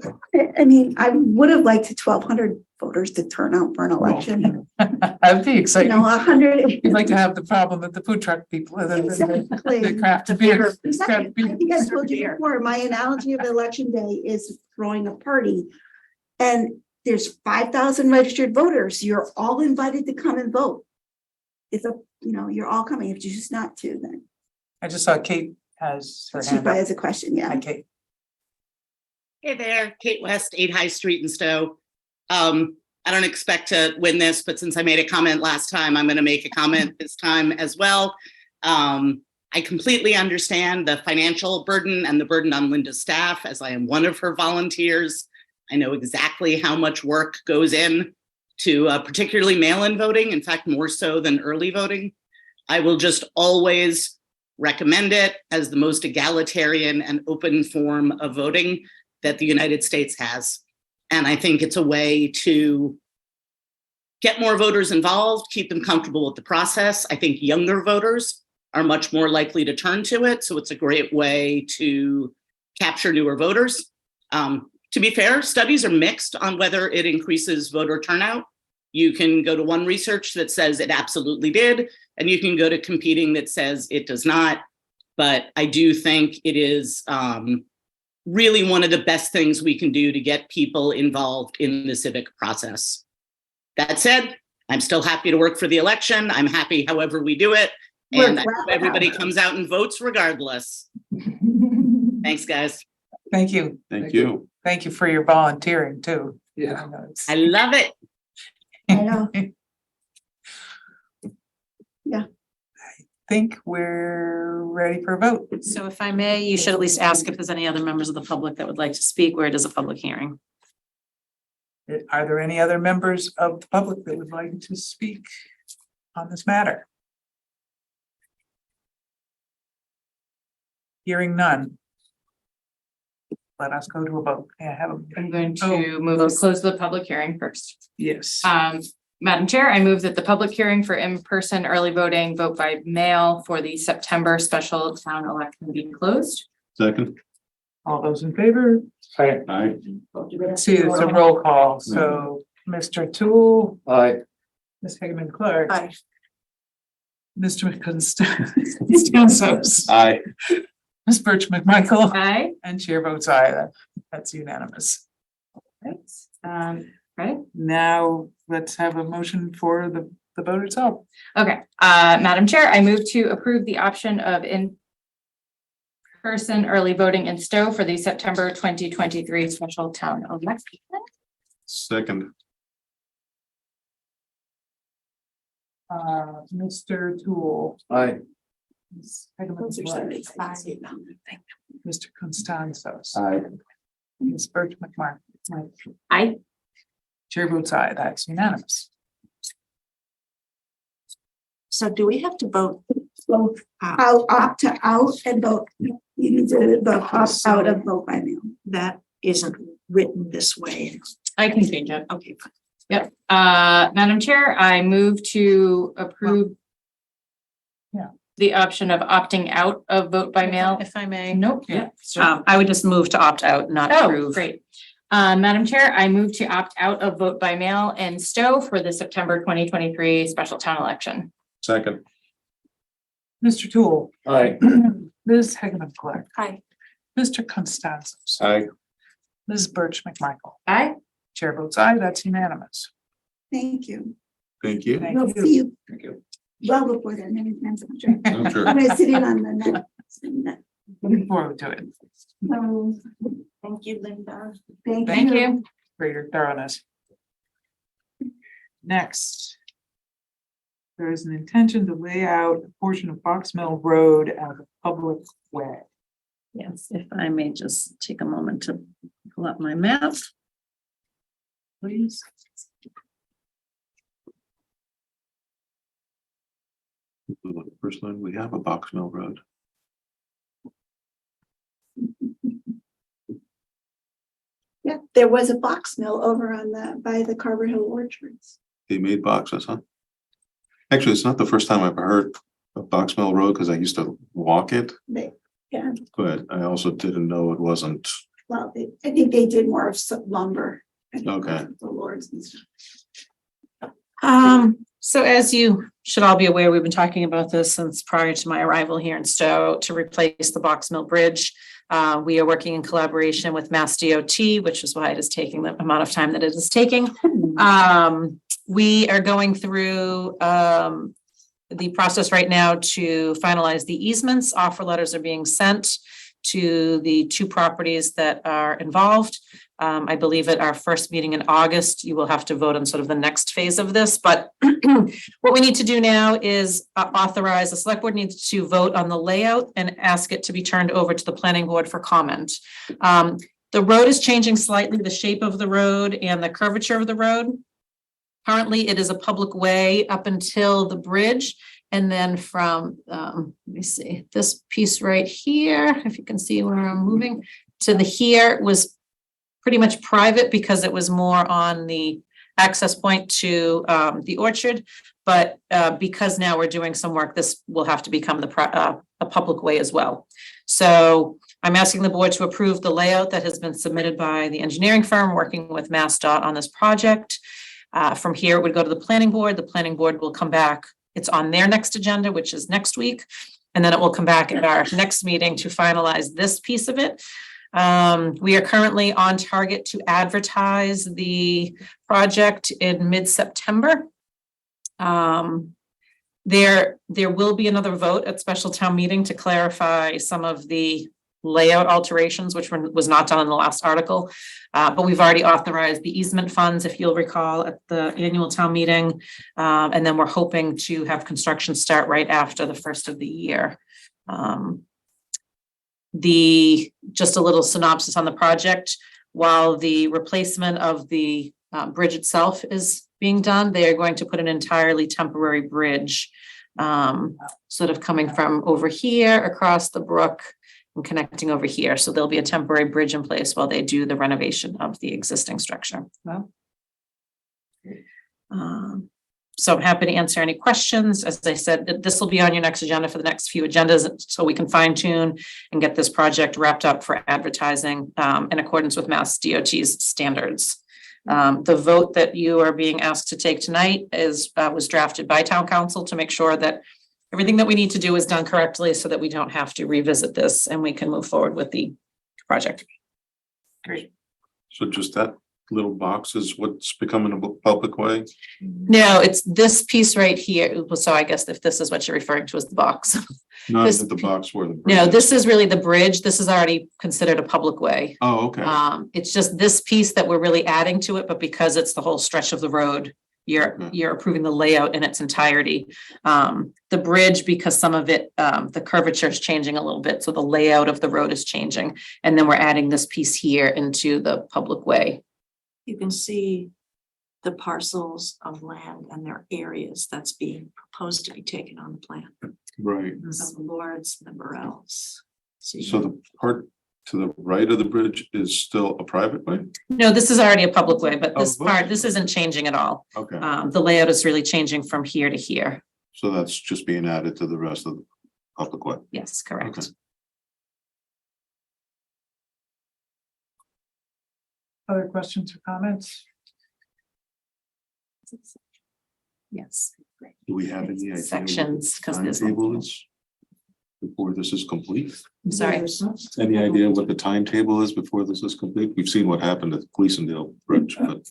I mean, I would have liked 1,200 voters to turn out for an election. That'd be exciting. 100. You'd like to have the problem that the food truck people, Exactly. the craft beer. Exactly. I think I told you before, my analogy of election day is throwing a party. And there's 5,000 registered voters. You're all invited to come and vote. You're all coming. If you choose not to, then. I just saw Kate has her She hand probably up. has a question, yeah. Hi, Kate. Hey there, Kate West, 8 High Street in Stow. I don't expect to win this, but since I made a comment last time, I'm going to make a comment this time as well. I completely understand the financial burden and the burden on Linda's staff, as I am one of her volunteers. I know exactly how much work goes in to particularly mail-in voting, in fact, more so than early voting. I will just always recommend it as the most egalitarian and open form of voting that the United States has. And I think it's a way to get more voters involved, keep them comfortable with the process. I think younger voters are much more likely to turn to it. So it's a great way to capture newer voters. To be fair, studies are mixed on whether it increases voter turnout. You can go to one research that says it absolutely did, and you can go to competing that says it does not. But I do think it is really one of the best things we can do to get people involved in the civic process. That said, I'm still happy to work for the election. I'm happy however we do it. And I hope everybody comes out and votes regardless. Thanks, guys. Thank you. Thank you. Thank you for your volunteering too. Yeah. I love it. I know. Yeah. I think we're ready for a vote. So if I may, you should at least ask if there's any other members of the public that would like to speak where it is a public hearing. Are there any other members of the public that would like to speak on this matter? Hearing none. Let us go to a vote. I'm going to move to close the public hearing first. Yes. Madam Chair, I move that the public hearing for in-person early voting, vote by mail for the September special town election be closed. Second. All those in favor? Aye. See, it's a roll call. So Mr. Toole. Aye. Ms. Hageman Clark. Aye. Mr. Constantos. Aye. Ms. Birch McMichael. Aye. And chair votes aye. That's unanimous. Right. Now let's have a motion for the vote itself. Okay, Madam Chair, I move to approve the option of in-person early voting in Stow for the September 2023 special town election. Second. Mr. Toole. Aye. Ms. Hageman Clark. Mr. Constantos. Aye. Ms. Birch McMahon. Aye. Chair votes aye. That's unanimous. So do we have to vote? Both out, opt to out and vote. You need to vote opt out of vote by mail. That isn't written this way. I can change it. Okay, fine. Yep. Madam Chair, I move to approve. Yeah. the option of opting out of vote by mail? If I may. Nope. Yeah. I would just move to opt out, not Oh, approve. great. Madam Chair, I move to opt out of vote by mail and Stow for the September 2023 special town election. Second. Mr. Tool. Aye. Ms. Hageman Clark. Aye. Mr. Constanzas. Aye. Ms. Birch McMichael. Aye. Chair votes aye, that's unanimous. Thank you. Thank you. Thank We'll you. see you Thank you. well before that, many times, I'm sure. I'm sure. I'm gonna sit in on the next. Looking forward to it. Thank you, Linda. Thank you. For your thoroughness. Next. There is an intention to lay out a portion of Box Mill Road as a public way. Yes, if I may just take a moment to pull up my map. Please. First line, we have a Box Mill Road. Yeah, there was a box mill over on by the Carver Hill Orchards. They made boxes, huh? Actually, it's not the first time I've heard of Box Mill Road because I used to walk it, Yeah, but I also didn't know it wasn't. well, I think they did more of some lumber. Okay. The Lords and stuff. So as you should all be aware, we've been talking about this since prior to my arrival here in Stow to replace the Box Mill Bridge. We are working in collaboration with Mass DOT, which is why it is taking the amount of time that it is taking. We are going through the process right now to finalize the easements. Offer letters are being sent to the two properties that are involved. I believe at our first meeting in August, you will have to vote on sort of the next phase of this, but what we need to do now is authorize, the select board needs to vote on the layout and ask it to be turned over to the planning board for comment. The road is changing slightly, the shape of the road and the curvature of the road. Currently, it is a public way up until the bridge. And then from, let me see, this piece right here, if you can see where I'm moving, to the here was pretty much private because it was more on the access point to the orchard. But because now we're doing some work, this will have to become a public way as well. So I'm asking the board to approve the layout that has been submitted by the engineering firm working with MassDOT on this project. From here, it would go to the planning board. The planning board will come back. It's on their next agenda, which is next week. And then it will come back at our next meeting to finalize this piece of it. We are currently on target to advertise the project in mid-September. There will be another vote at special town meeting to clarify some of the layout alterations, which was not done in the last article. But we've already authorized the easement funds, if you'll recall, at the annual town meeting. And then we're hoping to have construction start right after the first of the year. Just a little synopsis on the project. While the replacement of the bridge itself is being done, they are going to put an entirely temporary bridge, sort of coming from over here across the brook and connecting over here. So there'll be a temporary bridge in place while they do the renovation of the existing structure. So I'm happy to answer any questions. As I said, this will be on your next agenda for the next few agendas, so we can fine tune and get this project wrapped up for advertising in accordance with Mass DOT's standards. The vote that you are being asked to take tonight was drafted by town council to make sure that everything that we need to do is done correctly so that we don't have to revisit this and we can move forward with the project. Great. So just that little box is what's becoming a public way? No, it's this piece right here. So I guess if this is what you're referring to as the box. Not the box where the bridge No, is. this is really the bridge. This is already considered a public way. Oh, okay. It's just this piece that we're really adding to it, but because it's the whole stretch of the road, you're approving the layout in its entirety. The bridge, because some of it, the curvature is changing a little bit, so the layout of the road is changing. And then we're adding this piece here into the public way. You can see the parcels of land and their areas that's being proposed to be taken on the plan. Right. So the Lords, the Burrells. So the part to the right of the bridge is still a private way? No, this is already a public way, but Oh, this part, this isn't changing at all. Okay. The layout is really changing from here to here. So that's just being added to the rest of public way. Yes, correct. Okay. Other questions or comments? Yes. Do we have any idea? Sections, because this Timetable is before this is complete? I'm sorry. Any idea what the timetable is before this is complete? We've seen what happened at Gleasondale Bridge, but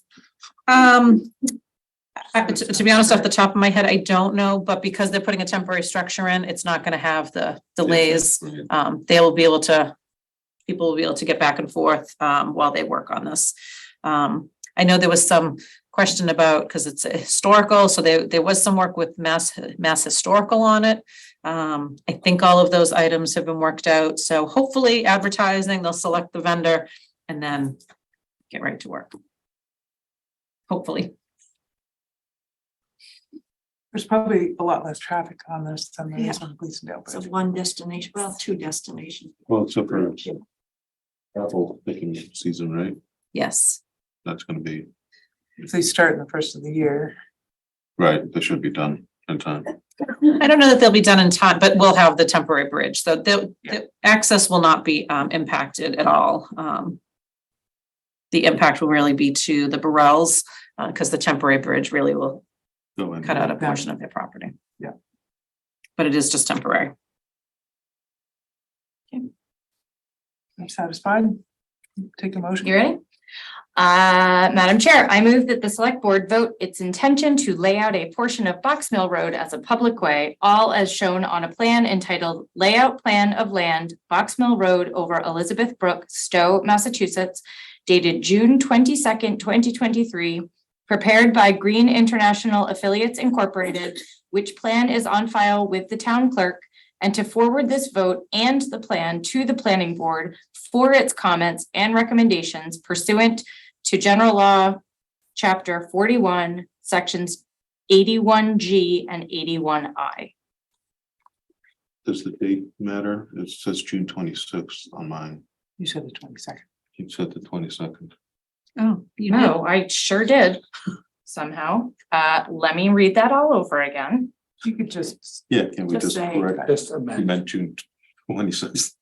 To be honest, off the top of my head, I don't know, but because they're putting a temporary structure in, it's not gonna have the delays. They will be able to, people will be able to get back and forth while they work on this. I know there was some question about, because it's historical, so there was some work with Mass Historical on it. I think all of those items have been worked out, so hopefully advertising, they'll select the vendor and then get right to work. Hopefully. There's probably a lot less traffic on this than there is Yeah. on Gleasondale So Bridge. one destination, well, two destinations. well, except for travel picking season, right? Yes. That's gonna be, If they start in the first of the year. right, they should be done in time. I don't know that they'll be done in time, but we'll have the temporary bridge, so the access will not be impacted at all. The impact will really be to the Burrells, because the temporary bridge really will Go in. cut out a portion of their property. Yeah. But it is just temporary. I'm satisfied. Take a motion. You ready? Madam Chair, I move that the select board vote its intention to lay out a portion of Box Mill Road as a public way, all as shown on a plan entitled Layout Plan of Land, Box Mill Road over Elizabeth Brook, Stow, Massachusetts, dated June 22nd, 2023, prepared by Green International Affiliates Incorporated, which plan is on file with the town clerk, and to forward this vote and the plan to the planning board for its comments and recommendations pursuant to General Law, Chapter 41, Sections 81G and 81I. Does the date matter? It says June 26th on mine. You said the 22nd. You said the 22nd. Oh, you No, I sure did somehow. Let me read that all over again. You could just. Yeah, can we Just just say- correct? Just You amend. meant June 26th.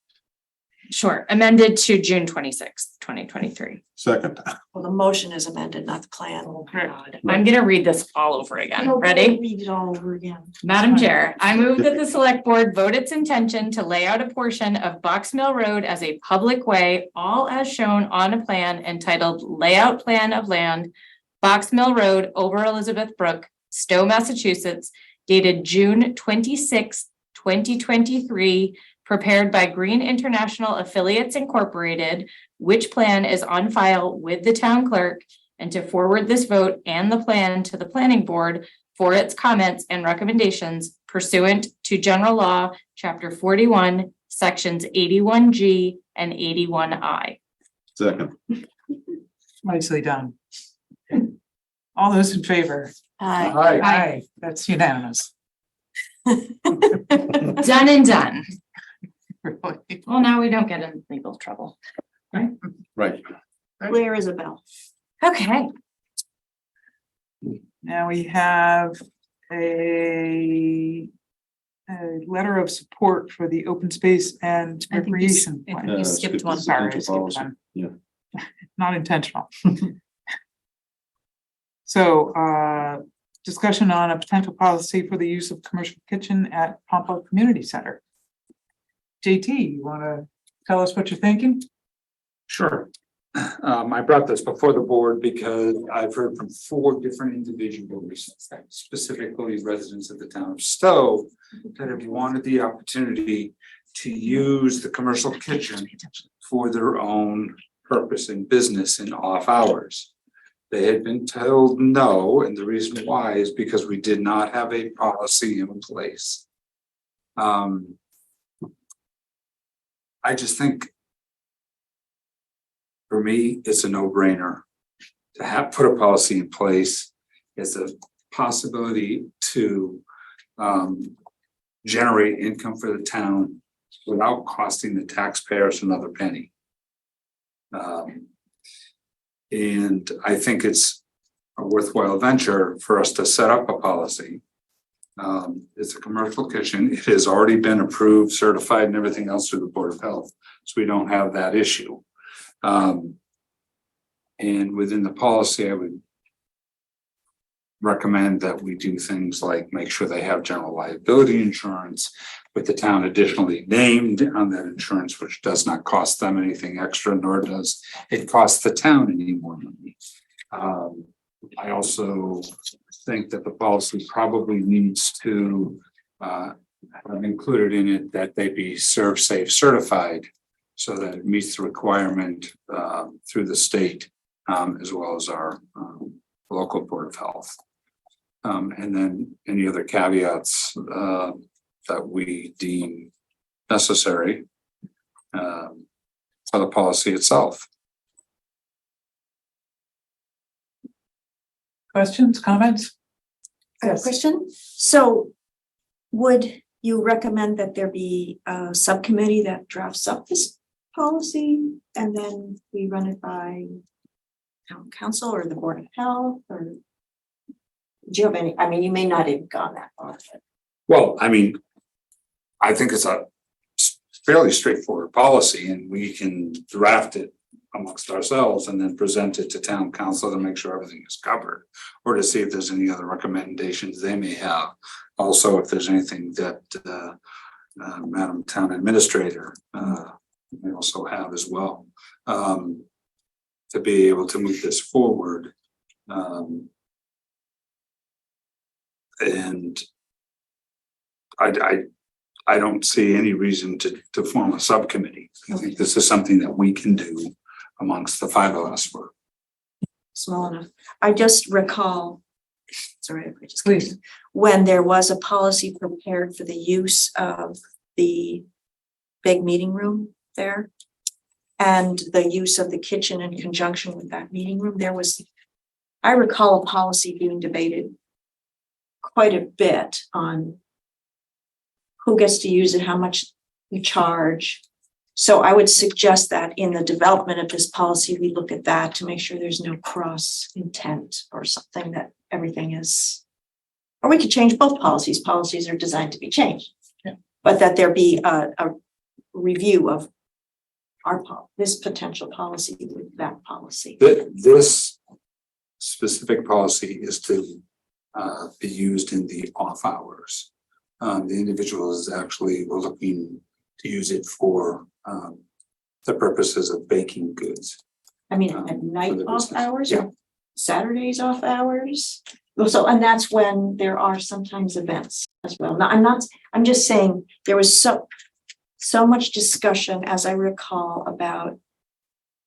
Sure, amended to June 26th, 2023. Second. Well, the motion is amended, not the plan. Oh, God. I'm gonna read this all over again. No, Ready? Read it all over again. Madam Chair, I move that the select board vote its intention to lay out a portion of Box Mill Road as a public way, all as shown on a plan entitled Layout Plan of Land, Box Mill Road over Elizabeth Brook, Stow, Massachusetts, dated June 26, 2023, prepared by Green International Affiliates Incorporated, which plan is on file with the town clerk, and to forward this vote and the plan to the planning board for its comments and recommendations pursuant to General Law, Chapter 41, Sections 81G and 81I. Second. Nicely done. All those in favor? Aye. Aye, that's unanimous. Done and done. Really. Well, now we don't get in legal trouble. Right. Claire Isabel. Okay. Now we have a letter of support for the open space and I think you s- recreation I plan. think you skipped one. Sorry, I Skipped skipped policy. one. Yeah. Not intentional. So, discussion on a potential policy for the use of commercial kitchen at Pompano Community Center. JT, you wanna tell us what you're thinking? Sure. I brought this before the board because I've heard from 4 different individuals, specifically residents of the town of Stow, that have wanted the opportunity to use the commercial kitchen for their own purpose and business in off hours. They had been told no, and the reason why is because we did not have a policy in place. I just think for me, it's a no-brainer to have put a policy in place. It's a possibility to generate income for the town without costing the taxpayers another penny. And I think it's a worthwhile venture for us to set up a policy It's a commercial kitchen. It has already been approved, certified and everything else through the Board of Health. So we don't have that issue. And within the policy, I would recommend that we do things like make sure they have general liability insurance with the town additionally named on that insurance, which does not cost them anything extra, nor does it cost the town any more money. I also think that the policy probably needs to have included in it that they be serve safe certified so that it meets the requirement through the state as well as our local Board of Health. And then any other caveats that we deem necessary for the policy itself. Questions, comments? I have a question. So would you recommend that there be a subcommittee that drafts up this policy and then we run it by town council or the Board of Health, or do you have any, I mean, you may not have gone that far. But Well, I mean, I think it's a fairly straightforward policy and we can draft it amongst ourselves and then present it to town council to make sure everything is covered, or to see if there's any other recommendations they may have. Also, if there's anything that Madam Town Administrator may also have as well, to be able to move this forward. And I don't see any reason to form a subcommittee. I think this is something that we can do amongst the five of us. We're small enough. I just recall, sorry, I just please, when there was a policy prepared for the use of the big meeting room there and the use of the kitchen in conjunction with that meeting room, there was, I recall a policy being debated quite a bit on who gets to use it, how much we charge. So I would suggest that in the development of this policy, we look at that to make sure there's no cross intent or something, that everything is, or we could change both policies. Policies are designed to be changed, but that there be a review of this potential policy with that policy. this specific policy is to be used in the off hours. The individual is actually, we're looking to use it for the purposes of baking goods. I mean, at night off hours, Yeah. or Saturdays off hours. So, and that's when there are sometimes events as well. Now, I'm just saying there was so much discussion, as I recall, about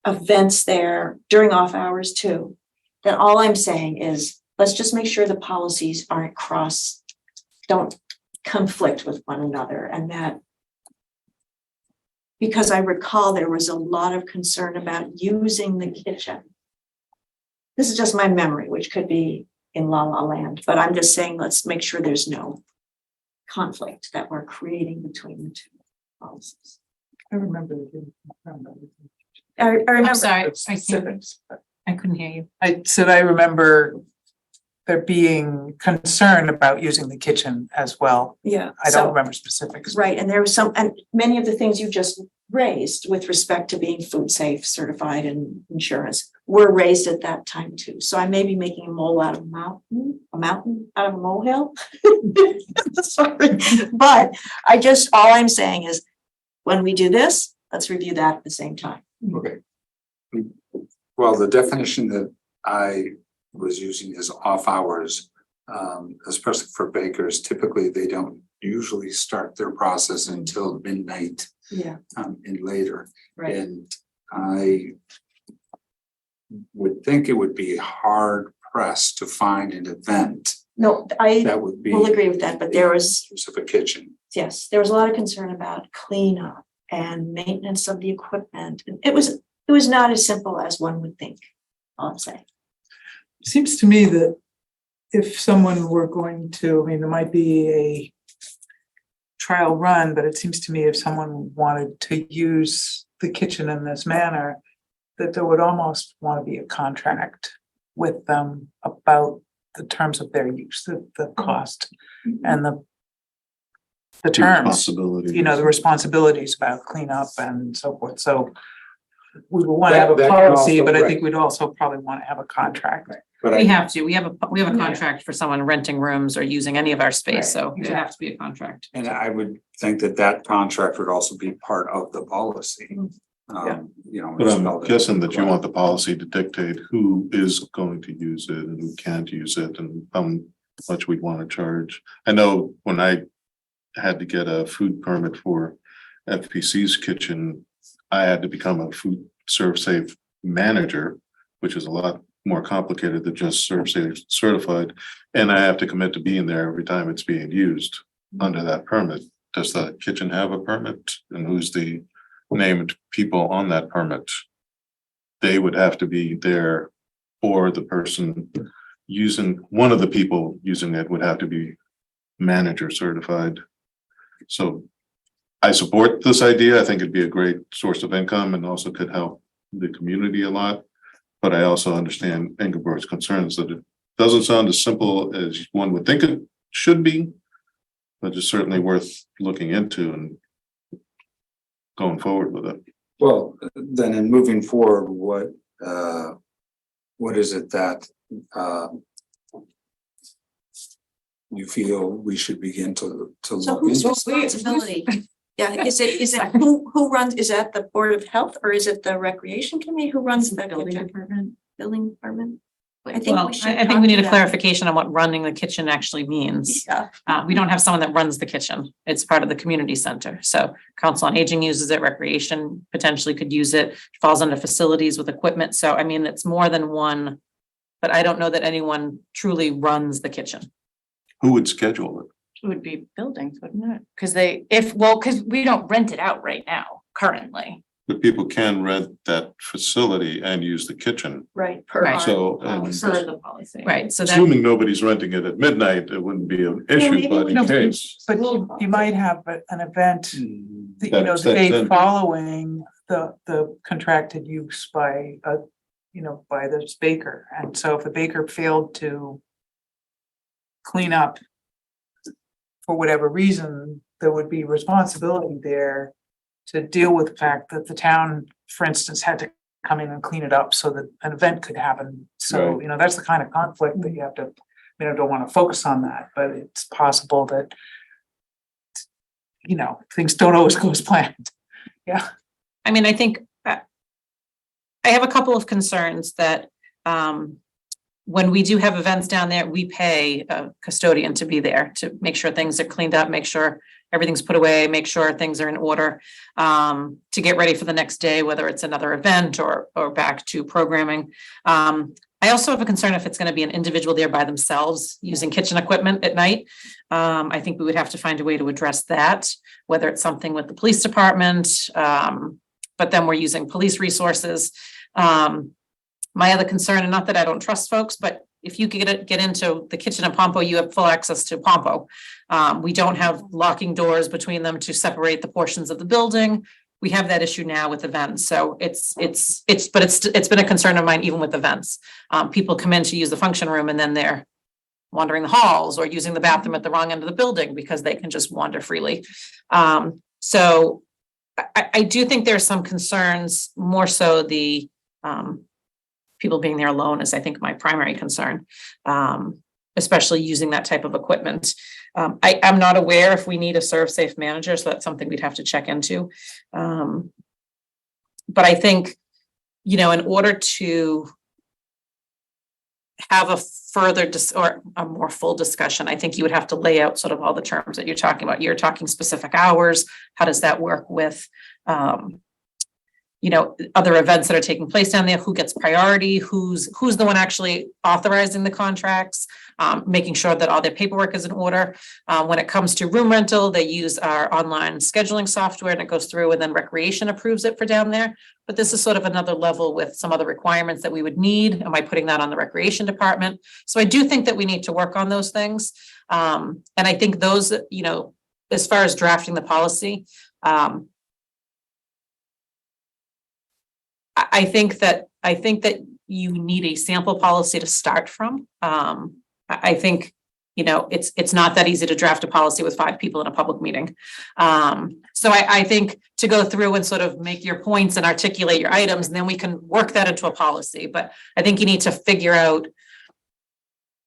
events there during off hours too. That all I'm saying is, let's just make sure the policies aren't don't conflict with one another, and that, because I recall there was a lot of concern about using the kitchen. This is just my memory, which could be in la la land, but I'm just saying, let's make sure there's no conflict that we're creating between the two policies. I remember. I remember. I'm sorry, Specifics. I couldn't hear you. I said, I remember there being concern about using the kitchen as well. Yeah. I so- don't remember specifics. Right, and there was and many of the things you just raised with respect to being food safe certified and insurance were raised at that time too. So I may be making a mole out of a mountain out of a molehill. Sorry, but all I'm saying is, when we do this, let's review that at the same time. Okay. Well, the definition that I was using is off hours, especially for bakers. Typically, they don't usually start their process until midnight. Yeah. And later. Right. And I would think it would be hard pressed to find an event No, that would be. will agree with that, but there was, Use of a kitchen. yes, there was a lot of concern about cleanup and maintenance of the equipment. It was not as simple as one would think, I'll say. Seems to me that if someone were going to, I mean, there might be a trial run, but it seems to me if someone wanted to use the kitchen in this manner, that there would almost want to be a contract with them about the terms of their use, the cost and the terms, Responsibility. you know, the responsibilities about cleanup and so forth. So we would want to have a That can policy, also- but I right. think we'd also probably want to have a contract. But We I, have to, we have a contract for someone renting rooms or using any of our space, so it Right. has to be a contract. and I would think that that contract would also be part of the policy. You know. But I'm spelled it guessing that you out. want the policy to dictate who is going to use it and who can't use it and how much we'd want to charge. I know when I had to get a food permit for FPC's kitchen, I had to become a food serve safe manager, which is a lot more complicated than just serve safe certified. And I have to commit to being there every time it's being used under that permit. Does the kitchen have a permit? And who's the named people on that permit? They would have to be there, or the person using, one of the people using it would have to be manager certified. So I support this idea. I think it'd be a great source of income and also could help the community a lot. But I also understand Ingeborg's concerns that it doesn't sound as simple as one would think it should be, but it's certainly worth looking into and going forward with it. Well, then in moving forward, what is it that you feel we should begin to So look whose into? responsibility? Yeah, is it who runs, is that the Board of Health or is it the Recreation Committee? Who runs the Building kitchen? department. Building department? I think Well, we should I think talk we need to a them. clarification on what running the kitchen actually means. Yeah. We don't have someone that runs the kitchen. It's part of the community center. So Council on Aging uses it, Recreation potentially could use it, falls under facilities with equipment. So I mean, it's more than one. But I don't know that anyone truly runs the kitchen. Who would schedule it? It would be buildings, wouldn't it? Because because we don't rent it out right now, currently. But people can rent that facility and use the kitchen. Right. Per Right. hour. So, and Per the policy. Right, so that, assuming nobody's renting it at midnight, it wouldn't be an issue, maybe but we in don't- case. But you might have an event, the That the extends day in. following the contracted use by by this baker. And so if the baker failed to clean up for whatever reason, there would be responsibility there to deal with the fact that the town, for instance, had to come in and clean it up so that an event could happen. So, Right. you know, that's the kind of conflict that you have to, I don't want to focus on that, but it's possible that, things don't always go as planned. Yeah. I mean, I think I have a couple of concerns that when we do have events down there, we pay a custodian to be there to make sure things are cleaned up, make sure everything's put away, make sure things are in order to get ready for the next day, whether it's another event or back to programming. I also have a concern if it's going to be an individual there by themselves using kitchen equipment at night. I think we would have to find a way to address that, whether it's something with the police department, but then we're using police resources. My other concern, and not that I don't trust folks, but if you get into the kitchen in Pompo, you have full access to Pompo. We don't have locking doors between them to separate the portions of the building. We have that issue now with events. So it's been a concern of mine even with events. People come in to use the function room and then they're wandering the halls or using the bathroom at the wrong end of the building because they can just wander freely. So I do think there's some concerns, more so the people being there alone is, I think, my primary concern, especially using that type of equipment. I'm not aware if we need a serve safe manager, so that's something we'd have to check into. But I think, in order to have a further or a more full discussion, I think you would have to lay out sort of all the terms that you're talking about. You're talking specific hours. How does that work with, other events that are taking place down there? Who gets priority? Who's the one actually authorizing the contracts? Making sure that all their paperwork is in order. When it comes to room rental, they use our online scheduling software and it goes through and then Recreation approves it for down there. But this is sort of another level with some other requirements that we would need. Am I putting that on the Recreation department? So I do think that we need to work on those things. And I think those, as far as drafting the policy, I think that you need a sample policy to start from. I think, it's not that easy to draft a policy with 5 people in a public meeting. So I think to go through and sort of make your points and articulate your items, and then we can work that into a policy. But I think you need to figure out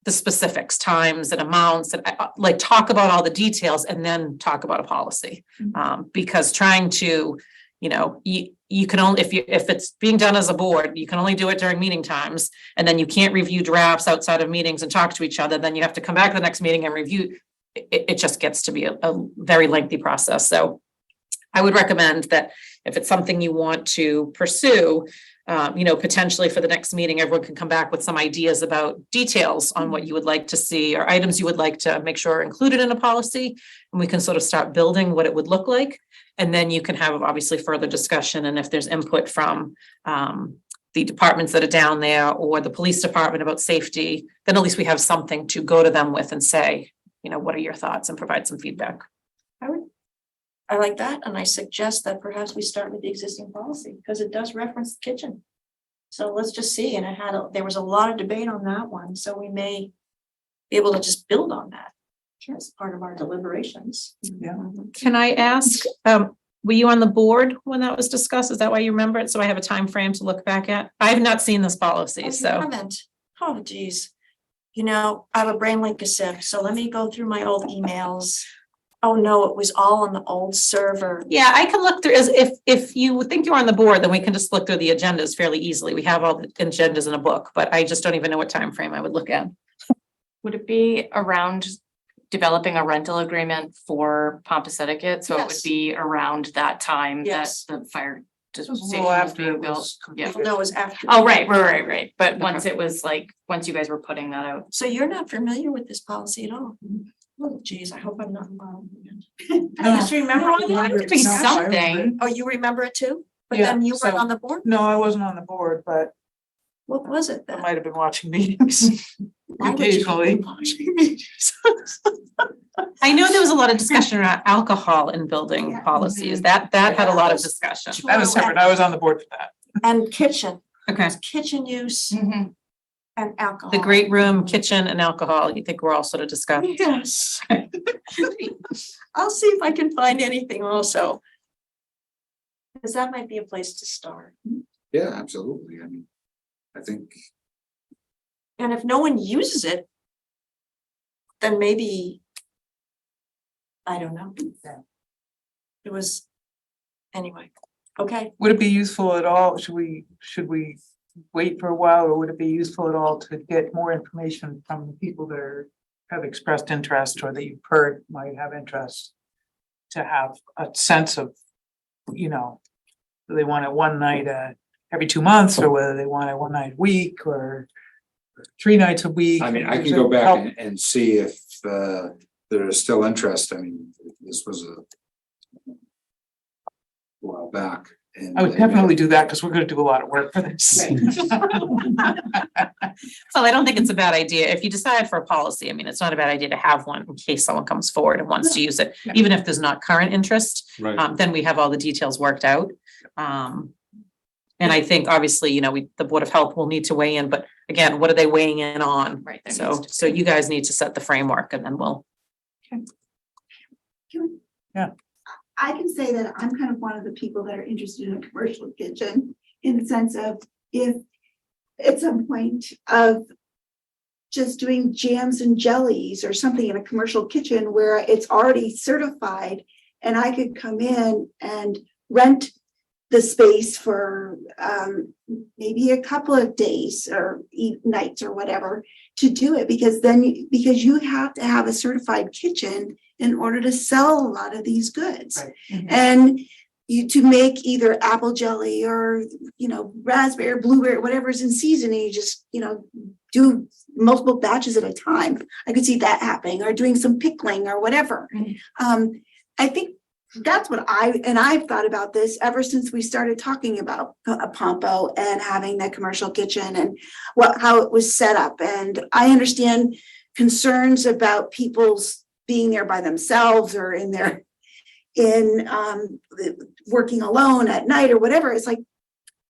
the specifics, times and amounts, and like talk about all the details and then talk about a policy. Because trying to, you can only, if it's being done as a board, you can only do it during meeting times. And then you can't review drafts outside of meetings and talk to each other. Then you have to come back to the next meeting and review. It just gets to be a very lengthy process. So I would recommend that if it's something you want to pursue, potentially for the next meeting, everyone can come back with some ideas about details on what you would like to see or items you would like to make sure are included in a policy. And we can sort of start building what it would look like. And then you can have obviously further discussion. And if there's input from the departments that are down there or the police department about safety, then at least we have something to go to them with and say, what are your thoughts, and provide some feedback. I like that, and I suggest that perhaps we start with the existing policy, because it does reference the kitchen. So let's just see, and there was a lot of debate on that one, so we may be able to just build on that as part of our deliberations. Yeah. Can I ask, were you on the board when that was discussed? Is that why you remember it? So I have a time frame to look back at. I have not seen this policy, so. Oh, geez. I have a brain like a sieve, so let me go through my old emails. Oh, no, it was all on the old server. Yeah, I can look through, if you think you're on the board, then we can just look through the agendas fairly easily. We have all the agendas in a book, but I just don't even know what time frame I would look at. Would it be around developing a rental agreement for Pompous Etiquette? So it would Yes. be around that time that Yes. the fire station Well, was after being it built. was Yeah. completed. No, it was after. Oh, right. But once it was once you guys were putting that out. So you're not familiar with this policy at all? Oh, geez, I hope I'm not wrong. I No. just remember. Well, there could be No, I something. Oh, you remember it too? But Yeah, then you weren't so- on the board? No, I wasn't on the board, but What was it I then? might have been watching meetings Why would you be occasionally. watching meetings? I know there was a lot of discussion around alcohol in building policies. That had a lot of discussion. That was separate. I was on the board for that. And kitchen, Okay. kitchen use Mhm. and alcohol. The great room, kitchen and alcohol, you think we're all sort of discussing? Yes. I'll see if I can find anything also. Because that might be a place to start. Yeah, absolutely. I mean, I think And if no one uses it, then maybe, I don't know. It was, anyway, okay. Would it be useful at all? Should we wait for a while, or would it be useful at all to get more information from the people that have expressed interest, or that you've heard might have interest? To have a sense of, do they want it one night every 2 months, or whether they want it one night a week, or 3 nights a week? I mean, I Does can it go back help? and see if there is still interest. I mean, this was a while back. And I would definitely do that, because we're gonna do a lot of work for this. So I don't think it's a bad idea. If you decide for a policy, I mean, it's not a bad idea to have one in case someone comes forward and wants to use it, Yeah. even if there's not current interest. Right. Then we have all the details worked out. And I think obviously, the Board of Health will need to weigh in, but again, what are they weighing in on? Right. there So, needs to so you guys need to set the framework and then we'll. I can say that I'm kind of one of the people that are interested in a commercial kitchen, in the sense of, if at some point of just doing jams and jellies or something in a commercial kitchen where it's already certified, and I could come in and rent the space for maybe a couple of days or nights or whatever to do it, because you have to have a certified kitchen in order to sell a lot of these goods. Right. And to make either apple jelly or, raspberry, blueberry, whatever's in season, and you just, do multiple batches at a time. I could see that happening, or doing some pickling or whatever. I think that's what I've thought about this ever since we started talking about a Pompo and having that commercial kitchen and how it was set up. And I understand concerns about people's being there by themselves, or working alone at night or whatever. It's like,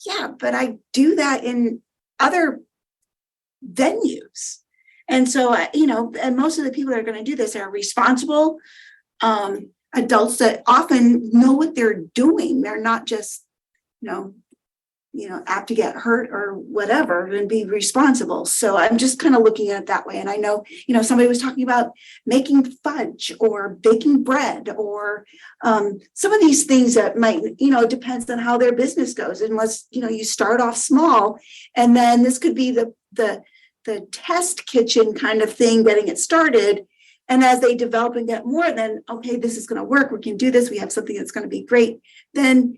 yeah, but I do that in other venues. And so, and most of the people that are gonna do this are responsible adults that often know what they're doing. They're not just, apt to get hurt or whatever, and be responsible. So I'm just kind of looking at it that way. And I know, somebody was talking about making fudge or baking bread or some of these things that might, depends on how their business goes. Unless, you start off small, and then this could be the test kitchen kind of thing, getting it started. And as they develop and get more, then, okay, this is going to work. We can do this. We have something that's going to be great. Then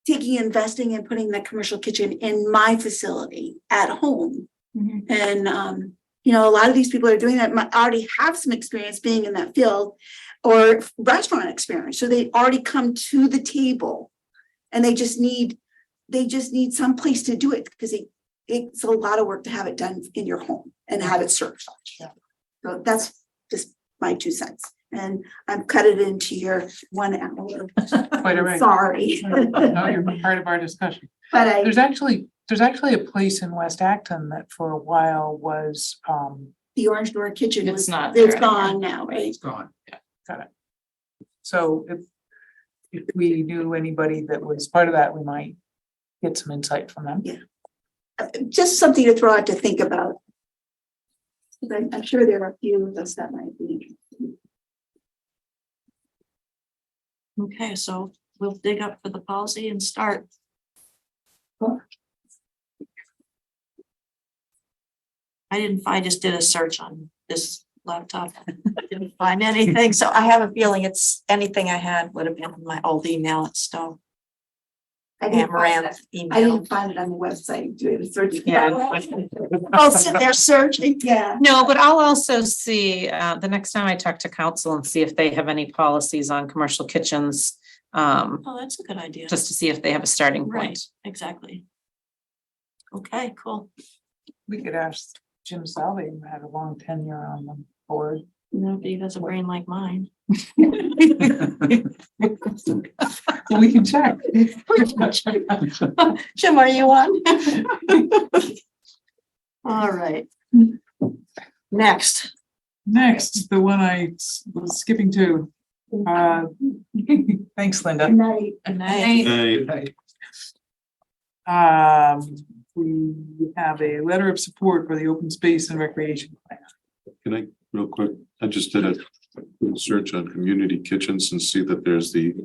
investing and putting the commercial kitchen in my facility at home. And, a lot of these people are doing that, already have some experience being in that field or restaurant experience. So they already come to the table and they just need some place to do it, because it's a lot of work to have it done in your home and have it served. So that's just my 2 cents. And I'm cut it into your 1 hour. Quite all right. Sorry. No, you're part of our discussion. But There's actually a place in West Acton that for a while was, the Orange Door Kitchen It's not it's there gone now, right? It's gone. got it. So if we knew anybody that was part of that, we might get some insight from them. Yeah. Just something to throw out to think about. I'm sure there are a few of us that might be interested. Okay, so we'll dig up for the policy and start. I just did a search on this laptop. I didn't find anything, so I have a feeling anything I had would have been in my old email at Stow. I didn't find Amaranth it. email. I didn't find it on the website. Do a search. Yeah. I'll sit there searching. Yeah. No, but I'll also see, the next time I talk to council and see if they have any policies on commercial kitchens. Oh, that's a good idea. Just to see if they have a starting Right, point. exactly. Okay, cool. We could ask Jim Salve, who had a long tenure on the board. No, but he has a brain like mine. So we can check. Jim, are you on? All right. Next. The one I was skipping to. Thanks, Linda. Good night. Good night. Hey, We have a letter of support for the open space and recreation plan. can I, real quick, I just did a search on community kitchens and see that there's the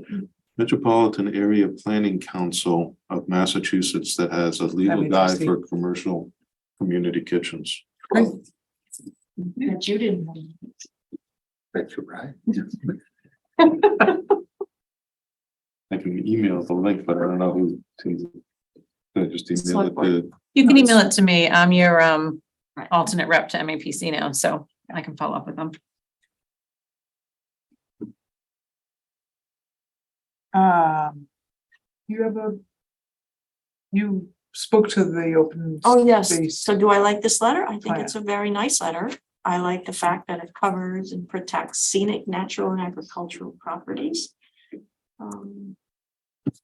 Metropolitan Area Planning Council of Massachusetts that has a legal guide for commercial community kitchens. That you didn't know. Bet you're right. I can email the link, but I don't know who to. I just email it to. You can email it to me. I'm your alternate rep to MAPC now, so I can follow up with them. You spoke to the open. Oh, yes. space. So do I like this letter? I think Plan. it's a very nice letter. I like the fact that it covers and protects scenic, natural and agricultural properties.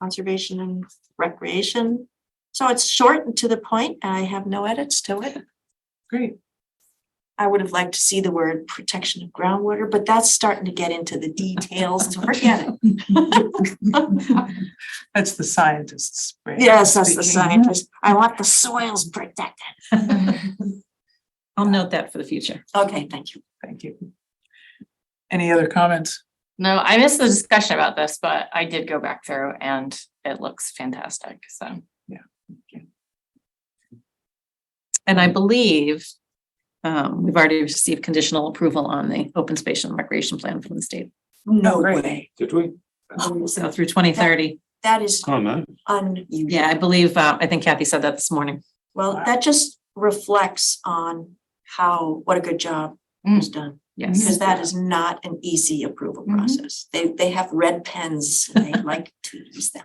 Conservation and recreation. So it's short and to the point, and I have no edits to it. Great. I would have liked to see the word protection of groundwater, but that's starting to get into the details, so forget it. That's the scientists. brain Yes, that's the speaking. scientist. I want the soils protected. I'll note that for the future. Okay, thank you. Thank you. Any other comments? No, I missed the discussion about this, but I did go back through and it looks fantastic, so. And I believe we've already received conditional approval on the open space and recreation plan from the state. No great. way. Did we? So through 2030. That is Oh, nice. unusual. Yeah, I believe, I think Kathy said that this morning. Well, that just reflects on what a good job was done. Yes. Because that is not an easy approval process. They have red pens and they like to use them.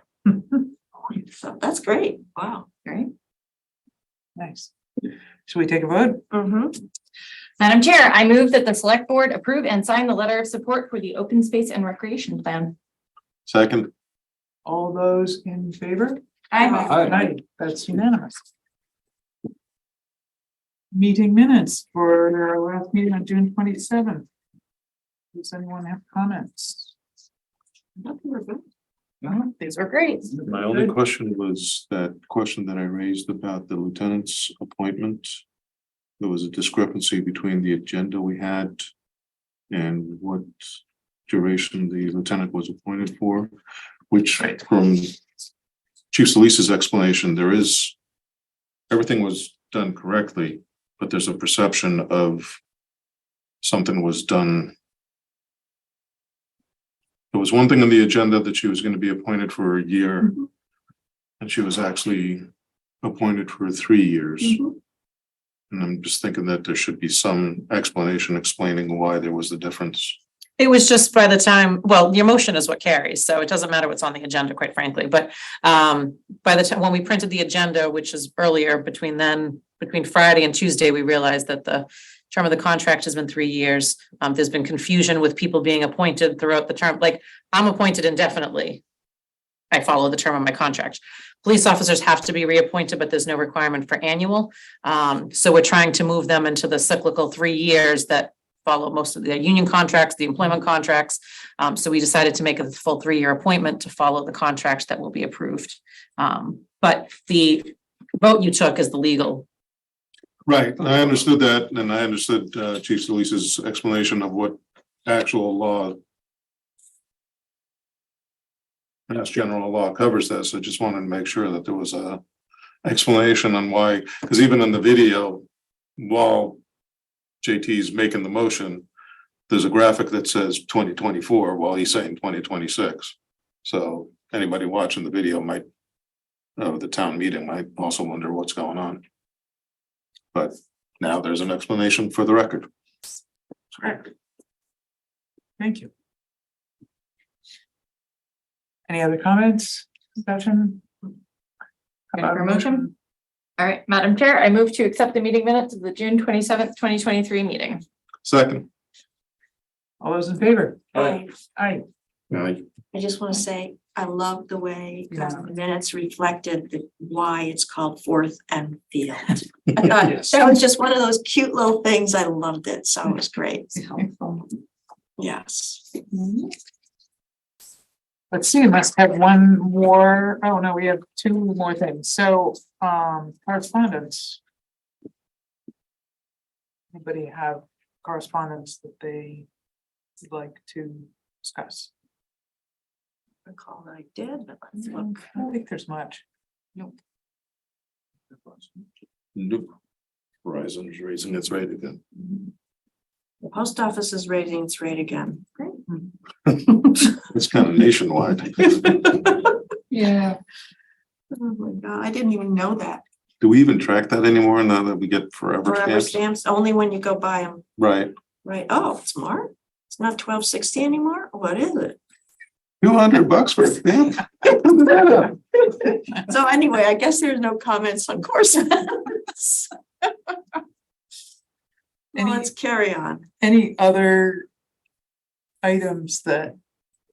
So that's great. Wow. Great. Nice. Should we take a vote? Madam Chair, I move that the select board approve and sign the letter of support for the open space and recreation plan. Second, All those in favor? Aye. Aye. That's unanimous. meeting minutes for our last meeting on June 27th. Does anyone have comments? No, These were great. My only question was that question that I raised about the lieutenant's appointment. There was a discrepancy between the agenda we had and what duration the lieutenant was appointed for, which from Chief Solis's explanation, everything was done correctly, but there's a perception of something was done. There was one thing on the agenda that she was going to be appointed for a year, and she was actually appointed for 3 years. And I'm just thinking that there should be some explanation explaining why there was the difference. It was just by the time, well, your motion is what carries, so it doesn't matter what's on the agenda, quite frankly, but by the time, when we printed the agenda, which is earlier between Friday and Tuesday, we realized that the term of the contract has been 3 years. There's been confusion with people being appointed throughout the term, like I'm appointed indefinitely. I follow the term of my contract. Police officers have to be reappointed, but there's no requirement for annual. So we're trying to move them into the cyclical 3 years that follow most of the union contracts, the employment contracts. So we decided to make a full 3-year appointment to follow the contracts that will be approved. But the vote you took is the legal. Right, I understood that, and I understood Chief Solis's explanation of what actual law. Mass general law covers this. I just wanted to make sure that there was a explanation on why, because even in the video, while JT's making the motion, there's a graphic that says 2024 while he's saying 2026. So anybody watching the video might, the town meeting might also wonder what's going on. But now there's an explanation for the record. Correct. Thank you. Any other comments, discussion? Ready for a motion? All right, Madam Chair, I move to accept the meeting minutes of the June 27th, 2023 meeting. Second. All those in favor? Aye. Aye. Aye. I just want to say, I love the way the minutes reflected why it's called Fourth and Field. I thought Yes. that was just one of those cute little things. I loved it. So it was great. Yes. Let's see, we must have one more. Oh, no, we have 2 more things. So, correspondence. Anybody have correspondence that they would like to discuss? Recall that I did, but let's look. I don't think there's much. Nope. Nope. Verizon's raising its rate again. The post office is raising its rate again. It's kind of nationwide. Yeah. Oh my God, I didn't even know that. Do we even track that anymore now that we get forever Forever stamps? stamps, only when you go buy them, Right. right? Oh, it's more? It's not 12.60 anymore? What is it? $200 for a stamp? So anyway, I guess there's no comments on course. Let's carry on. Any other items that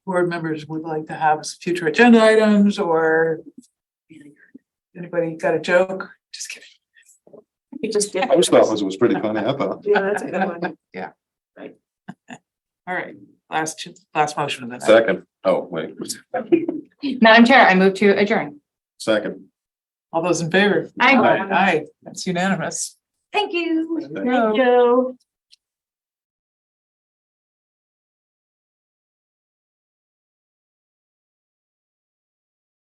board members would like to have as future agenda items, or anybody got a joke? Just kidding. You just did. Post office was pretty funny, I thought. Yeah, that's a good one. Yeah. Right. All right, last motion of the night. Second. Oh, wait. Madam Chair, I move to adjourn. Second. All those in favor? Aye. Aye, that's unanimous. Thank you. Thank you.